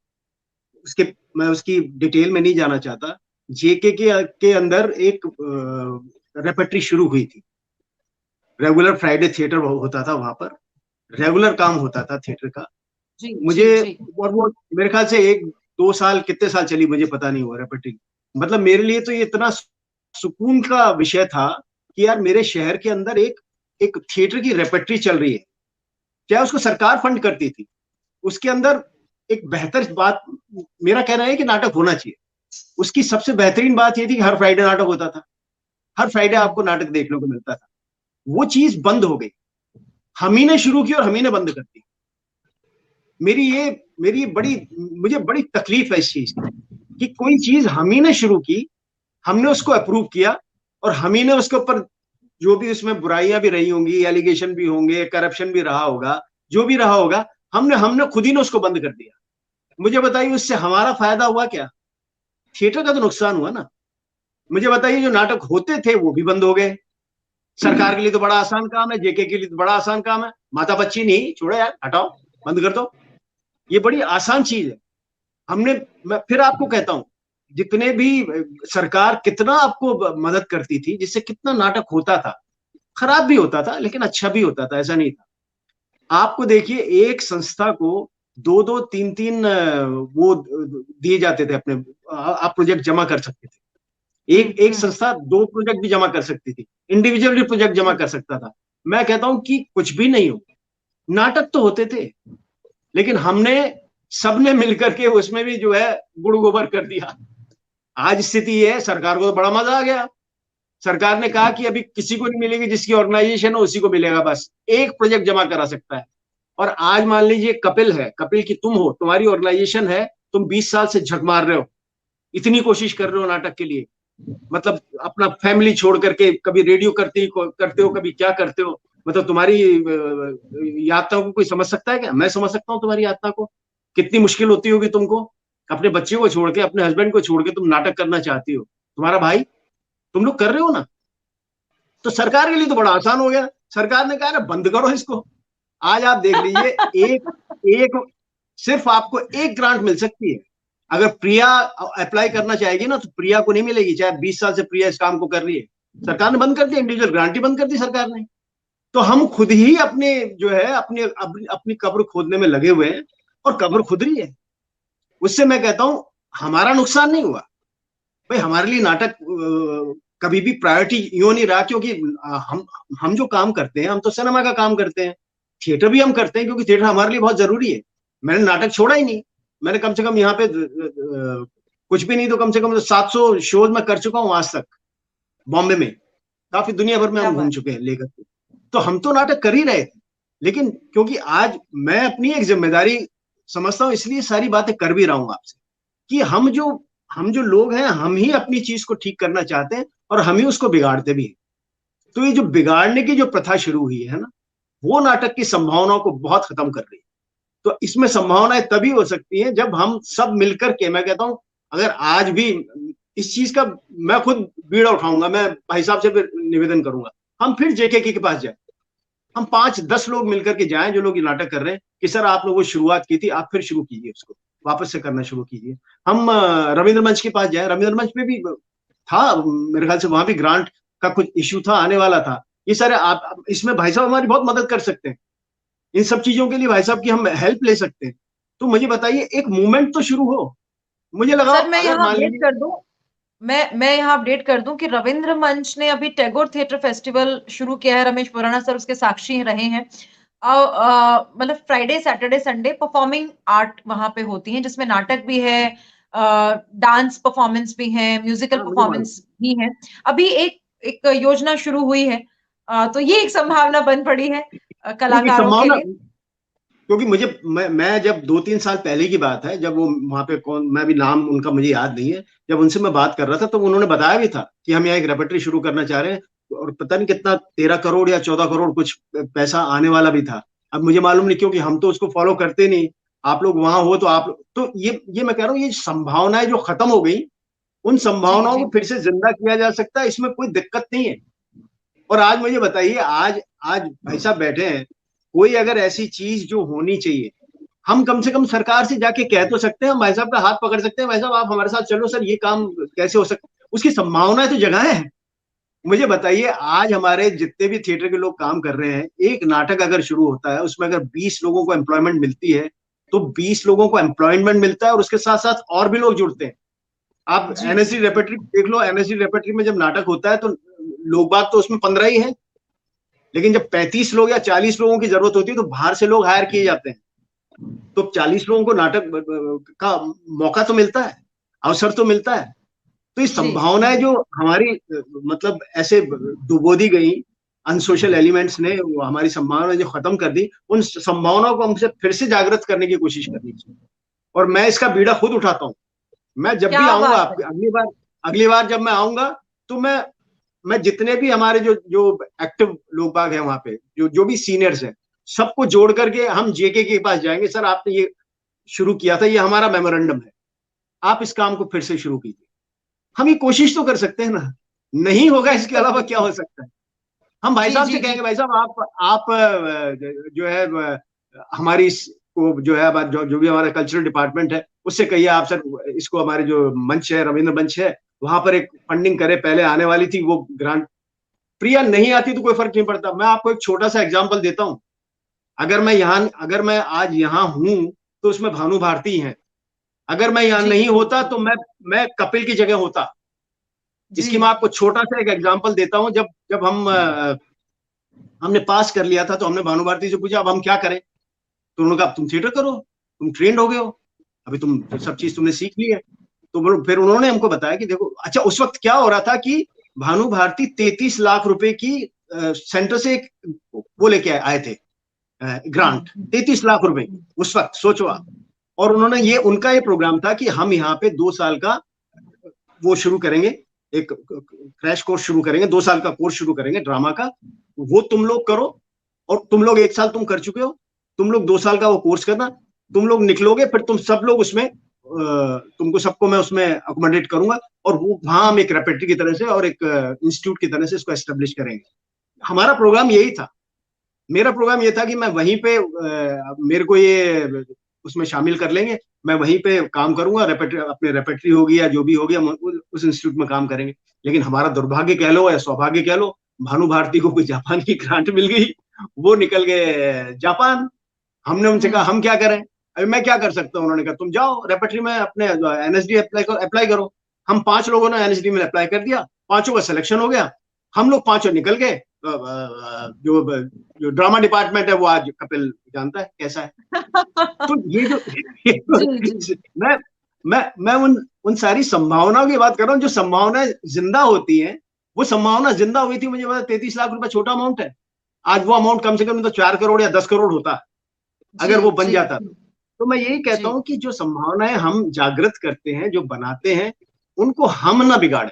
मैं उसकी डिटेल में नहीं जाना चाहता। जेके के अंदर एक रेपेट्री शुरू हुई थी। रेगुलर फ्राइडे थिएटर होता था वहां पर, रेगुलर काम होता था थिएटर का। मुझे और वो मेरे ख्याल से 1-2 साल, कितने साल चली मुझे पता नहीं हुआ रेपेट्री। मतलब मेरे लिए तो ये इतना सुकून का विषय था कि यार मेरे शहर के अंदर एक थिएटर की रेपेट्री चल रही है, चाहे उसको सरकार फंड करती थी। उसके अंदर एक बेहतर बात, मेरा कहना है कि नाटक होना चाहिए। उसकी सबसे बेहतरीन बात ये थी कि हर फ्राइडे नाटक होता था, हर फ्राइडे आपको नाटक देखने को मिलता था। वो चीज बंद हो गई, हम ही ने शुरू की और हम ही ने बंद कर दी। मुझे बड़ी तकलीफ है इस चीज की कि कोई चीज हम ही ने शुरू की, हमने उसको अप्रूव किया और हम ही ने उसके ऊपर जो भी उसमें बुराइयां भी रही होंगी, एलिगेशन भी होंगे, करप्शन भी रहा होगा, जो भी रहा होगा, हमने खुद ही ने उसको बंद कर दिया। मुझे बताइए उससे हमारा फायदा हुआ क्या? थिएटर का तो नुकसान हुआ ना। मुझे बताइए जो नाटक होते थे वो भी बंद हो गए। सरकार के लिए तो बड़ा आसान काम है, जेके के लिए तो बड़ा आसान काम है, माता बच्ची नहीं छोड़ो यार, हटाओ, बंद कर दो। ये बड़ी आसान चीज है। मैं फिर आपको कहता हूं, जितने भी सरकार कितना आपको मदद करती थी, जिससे कितना नाटक होता था, खराब भी होता था लेकिन अच्छा भी होता था, ऐसा नहीं था। आपको देखिए एक संस्था को 2-2, 3-3 वो दिए जाते थे अपने, आप प्रोजेक्ट जमा कर सकते थे। एक संस्था 2 प्रोजेक्ट भी जमा कर सकती थी, इंडिविजुअल भी प्रोजेक्ट जमा कर सकता था। मैं कहता हूं कि कुछ भी नहीं हो, नाटक तो होते थे, लेकिन सबने मिलकर के उसमें भी जो है गुड़ गोबर कर दिया। आज स्थिति है, सरकार को तो बड़ा मजा आ गया। सरकार ने कहा कि अभी किसी को नहीं मिलेगी, जिसकी ऑर्गेनाइजेशन हो उसी को मिलेगा, बस एक प्रोजेक्ट जमा करा सकता है। और आज मान लीजिए कपिल है, कपिल की तुम हो, तुम्हारी ऑर्गेनाइजेशन है, तुम 20 साल से झक मार रहे हो, इतनी कोशिश कर रहे हो नाटक के लिए, मतलब अपना फैमिली छोड़ करके, कभी रेडियो करते हो, कभी क्या करते हो। मतलब तुम्हारी यात्रा को कोई समझ सकता है क्या? मैं समझ सकता हूँ तुम्हारी यात्रा को, कितनी मुश्किल होती होगी तुमको। अपने बच्चे को छोड़ के, अपने हस्बैंड को छोड़ के तुम नाटक करना चाहती हो, तुम्हारा भाई, तुम लोग कर रहे हो ना। तो सरकार के लिए तो बड़ा आसान हो गया, सरकार ने कहा बंद करो इसको। आज आप देख लीजिए एक सिर्फ आपको एक ग्रांट मिल सकती है। अगर प्रिया अप्लाई करना चाहेगी ना तो प्रिया को नहीं मिलेगी, चाहे 20 साल से प्रिया इस काम को कर रही है। सरकार ने बंद कर दिया, इंडिविजुअल ग्रांट ही बंद कर दी सरकार ने। तो हम खुद ही अपने जो है अपनी कब्र खोदने में लगे हुए हैं और कब्र खुद रही है। उससे मैं कहता हूं हमारा नुकसान नहीं हुआ भाई। हमारे लिए नाटक कभी भी प्रायोरिटी यूं नहीं रहा, क्योंकि हम जो काम करते हैं, हम तो सिनेमा का काम करते हैं, थिएटर भी हम करते हैं, क्योंकि थिएटर हमारे लिए बहुत जरूरी है। मैंने नाटक छोड़ा ही नहीं। मैंने कम से कम यहाँ पे कुछ भी नहीं तो कम से कम 700 शोज मैं कर चुका हूँ आज तक बॉम्बे में, काफी दुनिया भर में हम घूम चुके हैं लेकर के। तो हम तो नाटक कर ही रहे थे, लेकिन क्योंकि आज मैं अपनी एक जिम्मेदारी समझता हूँ, इसलिए सारी बातें कर भी रहा हूँ आपसे, कि हम जो लोग हैं, हम ही अपनी चीज को ठीक करना चाहते हैं और हम ही उसको बिगाड़ते भी हैं। तो ये जो बिगाड़ने की जो प्रथा शुरू हुई है ना, वो नाटक की संभावनाओं को बहुत खत्म कर रही है। तो इसमें संभावनाएं तभी हो सकती हैं जब हम सब मिलकर के, मैं कहता हूं अगर आज भी इस चीज का मैं खुद बीड़ा उठाऊंगा, मैं भाई साहब से फिर निवेदन करूंगा, हम फिर जेके के पास जाए, हम 5-10 लोग मिलकर के जाएं, जो लोग ये नाटक कर रहे हैं, कि सर आप लोगों शुरुआत की थी, आप फिर शुरू कीजिए, उसको वापस से करना शुरू कीजिए। हम रविंद्र मंच के पास जाए, रविंद्र मंच में भी था मेरे ख्याल से, वहां भी ग्रांट का कुछ इश्यू था, आने वाला था। ये सारे आप इसमें भाई साहब हमारी बहुत मदद कर सकते हैं, इन सब चीजों के लिए भाई साहब की हम हेल्प ले सकते हैं। तो मुझे बताइए, एक मूवमेंट तो शुरू हो। मुझे लगा सर मैं अगर यहाँ मान अपडेट लीजिए, कर दूं, मैं यहाँ अपडेट कर दूं कि रविंद्र मंच ने अभी टैगोर थिएटर फेस्टिवल शुरू किया है। रमेश पुराना सर उसके साक्षी रहे हैं। मतलब Friday Saturday Sunday performing art वहां पे होती है, जिसमें नाटक भी है, डांस परफॉर्मेंस भी है, म्यूजिकल हाँ मुझे मालूम, परफॉर्मेंस भी है। अभी एक एक योजना शुरू हुई है, तो ये एक संभावना बन पड़ी है एक कलाकारों के संभावना, लिए। क्योंकि मुझे मैं जब 2-3 साल पहले की बात है, जब वो वहां पे कौन, मैं भी नाम उनका मुझे याद नहीं है, जब उनसे मैं बात कर रहा था तो उन्होंने बताया भी था कि हम यहाँ एक रेperटरी शुरू करना चाह रहे हैं, और पता नहीं कितना 13 करोड़ या 14 करोड़ कुछ पैसा आने वाला भी था। अब मुझे मालूम नहीं, क्योंकि हम तो उसको फॉलो करते नहीं, आप लोग वहां हो तो आप तो ये मैं कह रहा हूँ, ये संभावनाएं जो खत्म हो गई, उन जी संभावनाओं जी को फिर से जिंदा किया जा सकता है, इसमें कोई दिक्कत नहीं है। और आज मुझे बताइए, आज आज भाई साहब बैठे हैं, कोई अगर ऐसी चीज जो होनी चाहिए, हम कम से कम सरकार से जाके कह तो सकते हैं, हम भाई साहब का हाथ पकड़ सकते हैं, भाई साहब आप हमारे साथ चलो, सर ये काम कैसे हो सकता है, उसकी संभावनाएं तो जगह है। मुझे बताइए, आज हमारे जितने भी थिएटर के लोग काम कर रहे हैं, एक नाटक अगर शुरू होता है, उसमें अगर 20 लोगों को एम्प्लॉयमेंट मिलती है, तो 20 लोगों को एम्प्लॉयमेंट मिलता है, और उसके साथ साथ और भी लोग जुड़ते हैं। आप जी एनएसडी रेperटरी देख लो, एनएसडी रेperटरी में जब नाटक होता है, तो लोग बाग तो उसमें 15 ही है, लेकिन जब 35 लोग या 40 लोगों की जरूरत होती है, तो बाहर से लोग हायर किए जाते हैं। तो 40 लोगों को नाटक का मौका तो मिलता है, अवसर तो मिलता है। तो ये जी संभावनाएं जो हमारी मतलब ऐसे डुबो दी गई अनसोशल एलिमेंट्स ने, वो हमारी संभावनाएं जो खत्म कर दी, उन संभावनाओं को हमसे फिर से जागृत करने की कोशिश करनी चाहिए। और मैं इसका बीड़ा खुद उठाता हूँ। मैं जब भी क्या आऊंगा, बात है। आपकी अगली बार जब मैं आऊंगा, तो मैं जितने भी हमारे जो जो एक्टिव लोग बाग हैं वहां पे, जो जो भी सीनियर्स हैं, सबको जोड़ करके हम जेके के पास जाएंगे। सर आपने ये शुरू किया था, ये हमारा मेमोरेंडम है, आप इस काम को फिर से शुरू कीजिए। हम ये कोशिश तो कर सकते हैं ना, नहीं होगा इसके बिल्कुल अलावा क्या बिल्कुल। हो सकता है। हम भाई जी साहब से जी जी कहेंगे, भाई साहब आप जो है हमारी को जो है जो भी हमारा कल्चरल डिपार्टमेंट है, उससे कहिए आप सर, इसको हमारे जो मंच है, रविंद्र मंच है, वहां पर एक फंडिंग करे। पहले आने वाली थी वो ग्रांट, प्रिया नहीं आती तो कोई फर्क नहीं पड़ता। मैं आपको एक छोटा सा एग्जांपल देता हूँ। अगर मैं आज यहाँ हूं, तो उसमें भानु भारती हैं। अगर मैं यहाँ जी नहीं होता, तो मैं कपिल की जगह होता। जी इसकी मैं आपको छोटा सा एक एग्जांपल देता हूँ। जब जब हमने पास कर लिया था, तो हमने भानु भारती से पूछा अब हम क्या करें। तो उन्होंने कहा तुम थिएटर करो, तुम ट्रेंड हो गए हो, अभी तुम सब चीज तुमने सीख ली है। तो फिर उन्होंने हमको बताया कि देखो, अच्छा उस वक्त क्या हो रहा था कि भानु भारती 33 लाख रुपए की सेंटर से एक वो लेके आए थे, ग्रांट, 33 लाख रुपए की उस वक्त, सोचो आप। और उन्होंने ये, उनका ये प्रोग्राम था कि हम यहाँ पे 2 साल का वो शुरू करेंगे, एक क्रैश कोर्स शुरू करेंगे, 2 साल का कोर्स शुरू करेंगे ड्रामा का, वो तुम लोग करो। और तुम लोग 1 साल तुम कर चुके हो, तुम लोग 2 साल का वो कोर्स करना, तुम लोग निकलोगे, फिर तुम सब लोग उसमें तुमको सबको मैं उसमें अकोमोडेट करूंगा, और वो वहां हम एक रेपेटरी की तरह से और एक इंस्टीट्यूट की तरह से इसको एस्टेब्लिश करेंगे। हमारा प्रोग्राम यही था। मेरा प्रोग्राम ये था कि मैं वहीं पे मेरे को ये उसमें शामिल कर लेंगे, मैं वहीं पे काम करूंगा, अपने रेपेटरी होगी या जो भी होगी, हम उस इंस्टीट्यूट में काम करेंगे। लेकिन हमारा दुर्भाग्य कह लो या सौभाग्य कह लो, भानु भारती को कोई जापान की ग्रांट मिल गई, वो निकल गए जापान। हमने उनसे कहा हम क्या करें, अभी मैं क्या कर सकता हूँ। उन्होंने कहा तुम जाओ रेपेटरी में अपने एनएसडी अप्लाई करो। हम 5 लोगों ने एनएसडी में अप्लाई कर दिया, 5 का सिलेक्शन हो गया, हम लोग 5 निकल गए। जो जो ड्रामा डिपार्टमेंट है, वो आज कपिल जानता है कैसा है। तो जी जी मैं उन सारी संभावनाओं की बात कर रहा हूँ, जो संभावनाएं जिंदा होती हैं। वो संभावना जिंदा हुई थी, मुझे पता 33 लाख रुपए छोटा अमाउंट है। आज वो अमाउंट कम से कम तो 4 करोड़ या 10 करोड़ होता, जी अगर वो बन जी जाता। तो मैं यही कहता जी हूं कि जो संभावनाएं हम जागृत करते हैं, जो बनाते हैं, उनको हम ना बिगाड़े।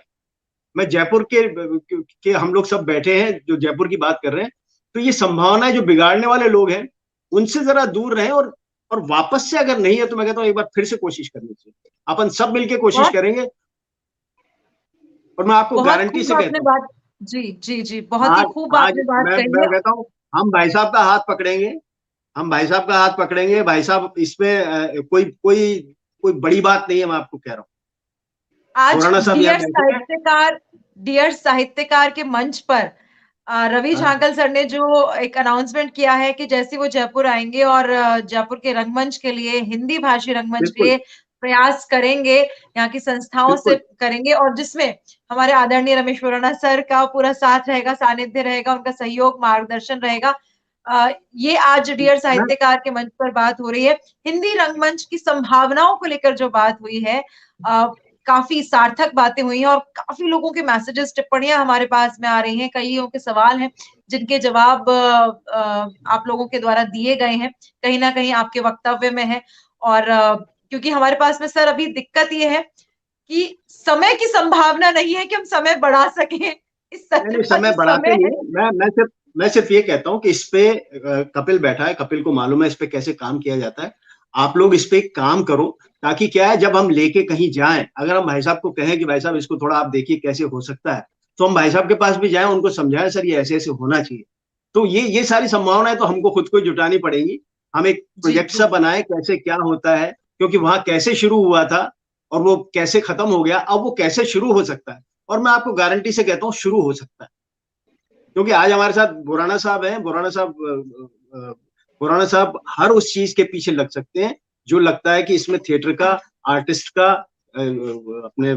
मैं जयपुर के हम लोग सब बैठे हैं जो जयपुर की बात कर रहे हैं, तो ये संभावनाएं जो बिगाड़ने वाले लोग हैं, उनसे जरा दूर रहें। और वापस से अगर नहीं है, तो मैं कहता हूं एक बार फिर से कोशिश करनी चाहिए, अपन सब मिलके कोशिश बहुत करेंगे। और मैं आपको बहुत गारंटी खूब से आपने कहता हूँ, बात। जी जी जी बहुत ही आज खूब आज आपने बात मैं कही मैं है। कहता हूँ हम भाई साहब का हाथ पकड़ेंगे, हम भाई साहब का हाथ पकड़ेंगे। भाई साहब इसमें कोई कोई कोई बड़ी बात नहीं है, मैं आपको कह रहा हूँ। आज खुराना साहब यहाँ बैठे हैं। डियर साहित्यकार के मंच पर रवि हाँ, झांकल सर ने जो एक अनाउंसमेंट किया है कि जैसे वो जयपुर आएंगे और जयपुर के रंगमंच के लिए, हिंदी भाषी रंगमंच के बिल्कुल लिए प्रयास करेंगे, यहाँ की संस्थाओं से बिल्कुल। करेंगे, और जिसमें हमारे आदरणीय रमेश खुराना सर का पूरा साथ रहेगा, सानिध्य रहेगा, उनका सहयोग, मार्गदर्शन रहेगा। ये आज डियर मैं साहित्यकार के मंच पर बात हो रही है। हिंदी रंगमंच की संभावनाओं को लेकर जो बात हुई है, काफी सार्थक बातें हुई हैं और काफी लोगों के मैसेजेस, टिप्पणियां हमारे पास में आ रही हैं। कईयों के सवाल हैं जिनके जवाब आप लोगों के द्वारा दिए गए हैं, कहीं ना कहीं आपके वक्तव्य में है। और क्योंकि हमारे पास में सर अभी दिक्कत ये है कि समय की संभावना नहीं है कि हम समय बढ़ा सकें। इस सत्र नहीं, का समय जो बढ़ाते समय नहीं है, है। मैं सिर्फ ये कहता हूँ कि इस पे कपिल बैठा है, कपिल को मालूम है इस पे कैसे काम किया जाता है। आप लोग इस पे काम करो, ताकि क्या है, जब हम लेके कहीं जाएं, अगर हम भाई साहब को कहें कि भाई साहब इसको थोड़ा आप देखिए कैसे हो सकता है, तो हम भाई साहब के पास भी जाएं, उनको समझाएं सर ये ऐसे ऐसे होना चाहिए। तो ये सारी संभावनाएं तो हमको खुद को जुटानी पड़ेंगी। हम एक जी प्रोजेक्ट जी सा बनाए कैसे क्या होता है, क्योंकि वहां कैसे शुरू हुआ था और वो कैसे खत्म हो गया, अब वो कैसे शुरू हो सकता है। और मैं आपको गारंटी से कहता हूँ शुरू हो सकता है, क्योंकि आज हमारे साथ बुराना साहब हैं। बुराना साहब हर उस चीज के पीछे लग सकते हैं जो लगता है कि इसमें थिएटर का, आर्टिस्ट का, अपने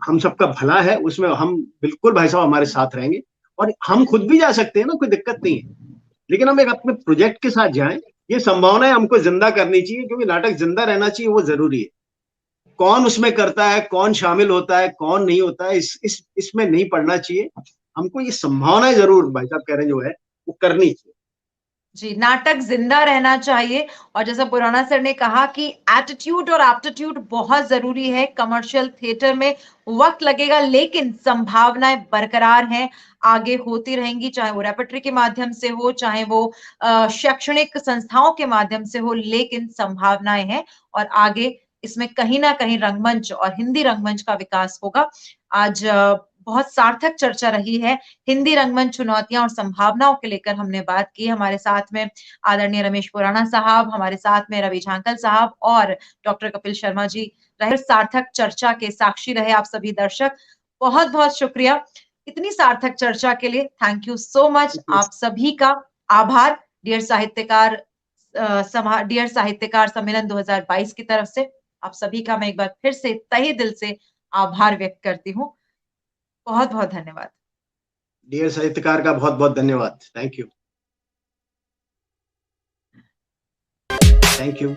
हम सबका भला है, उसमें हम बिल्कुल भाई साहब हमारे साथ रहेंगे। और हम खुद भी जा सकते हैं ना, कोई दिक्कत नहीं है, लेकिन हम एक अपने प्रोजेक्ट के साथ जाएं। ये संभावनाएं हमको जिंदा करनी चाहिए, क्योंकि नाटक जिंदा रहना चाहिए, वो जरूरी है। कौन उसमें करता है, कौन शामिल होता है, कौन नहीं होता है, इसमें नहीं पड़ना चाहिए। हमको ये संभावनाएं जरूर भाई साहब कह रहे हैं जो है वो करनी चाहिए। जी, नाटक जिंदा रहना चाहिए। और जैसा पुराना सर ने कहा कि एटीट्यूड और एप्टीट्यूड बहुत जरूरी है। कमर्शियल थिएटर में वक्त लगेगा, लेकिन संभावनाएं बरकरार हैं, आगे होती रहेंगी, चाहे वो रेperटरी के माध्यम से हो, चाहे वो शैक्षणिक संस्थाओं के माध्यम से हो, लेकिन संभावनाएं हैं और आगे इसमें कहीं ना कहीं रंगमंच और हिंदी रंगमंच का विकास होगा। आज बहुत सार्थक चर्चा रही है। हिंदी रंगमंच चुनौतियां और संभावनाओं के लेकर हमने बात की। हमारे साथ में आदरणीय रमेश खुराना साहब, हमारे साथ में रवि झांकल साहब और डॉक्टर कपिल शर्मा जी रहे। सार्थक चर्चा के साक्षी रहे आप सभी दर्शक। बहुत बहुत शुक्रिया इतनी सार्थक चर्चा के लिए। Thank you so much. आप सभी का आभार। डियर साहित्यकार डियर साहित्यकार सम्मेलन 2022 की तरफ से आप सभी का मैं एक बार फिर से तहे दिल से आभार व्यक्त करती हूँ। बहुत बहुत धन्यवाद। डियर साहित्यकार का बहुत बहुत धन्यवाद। Thank you. Thank you.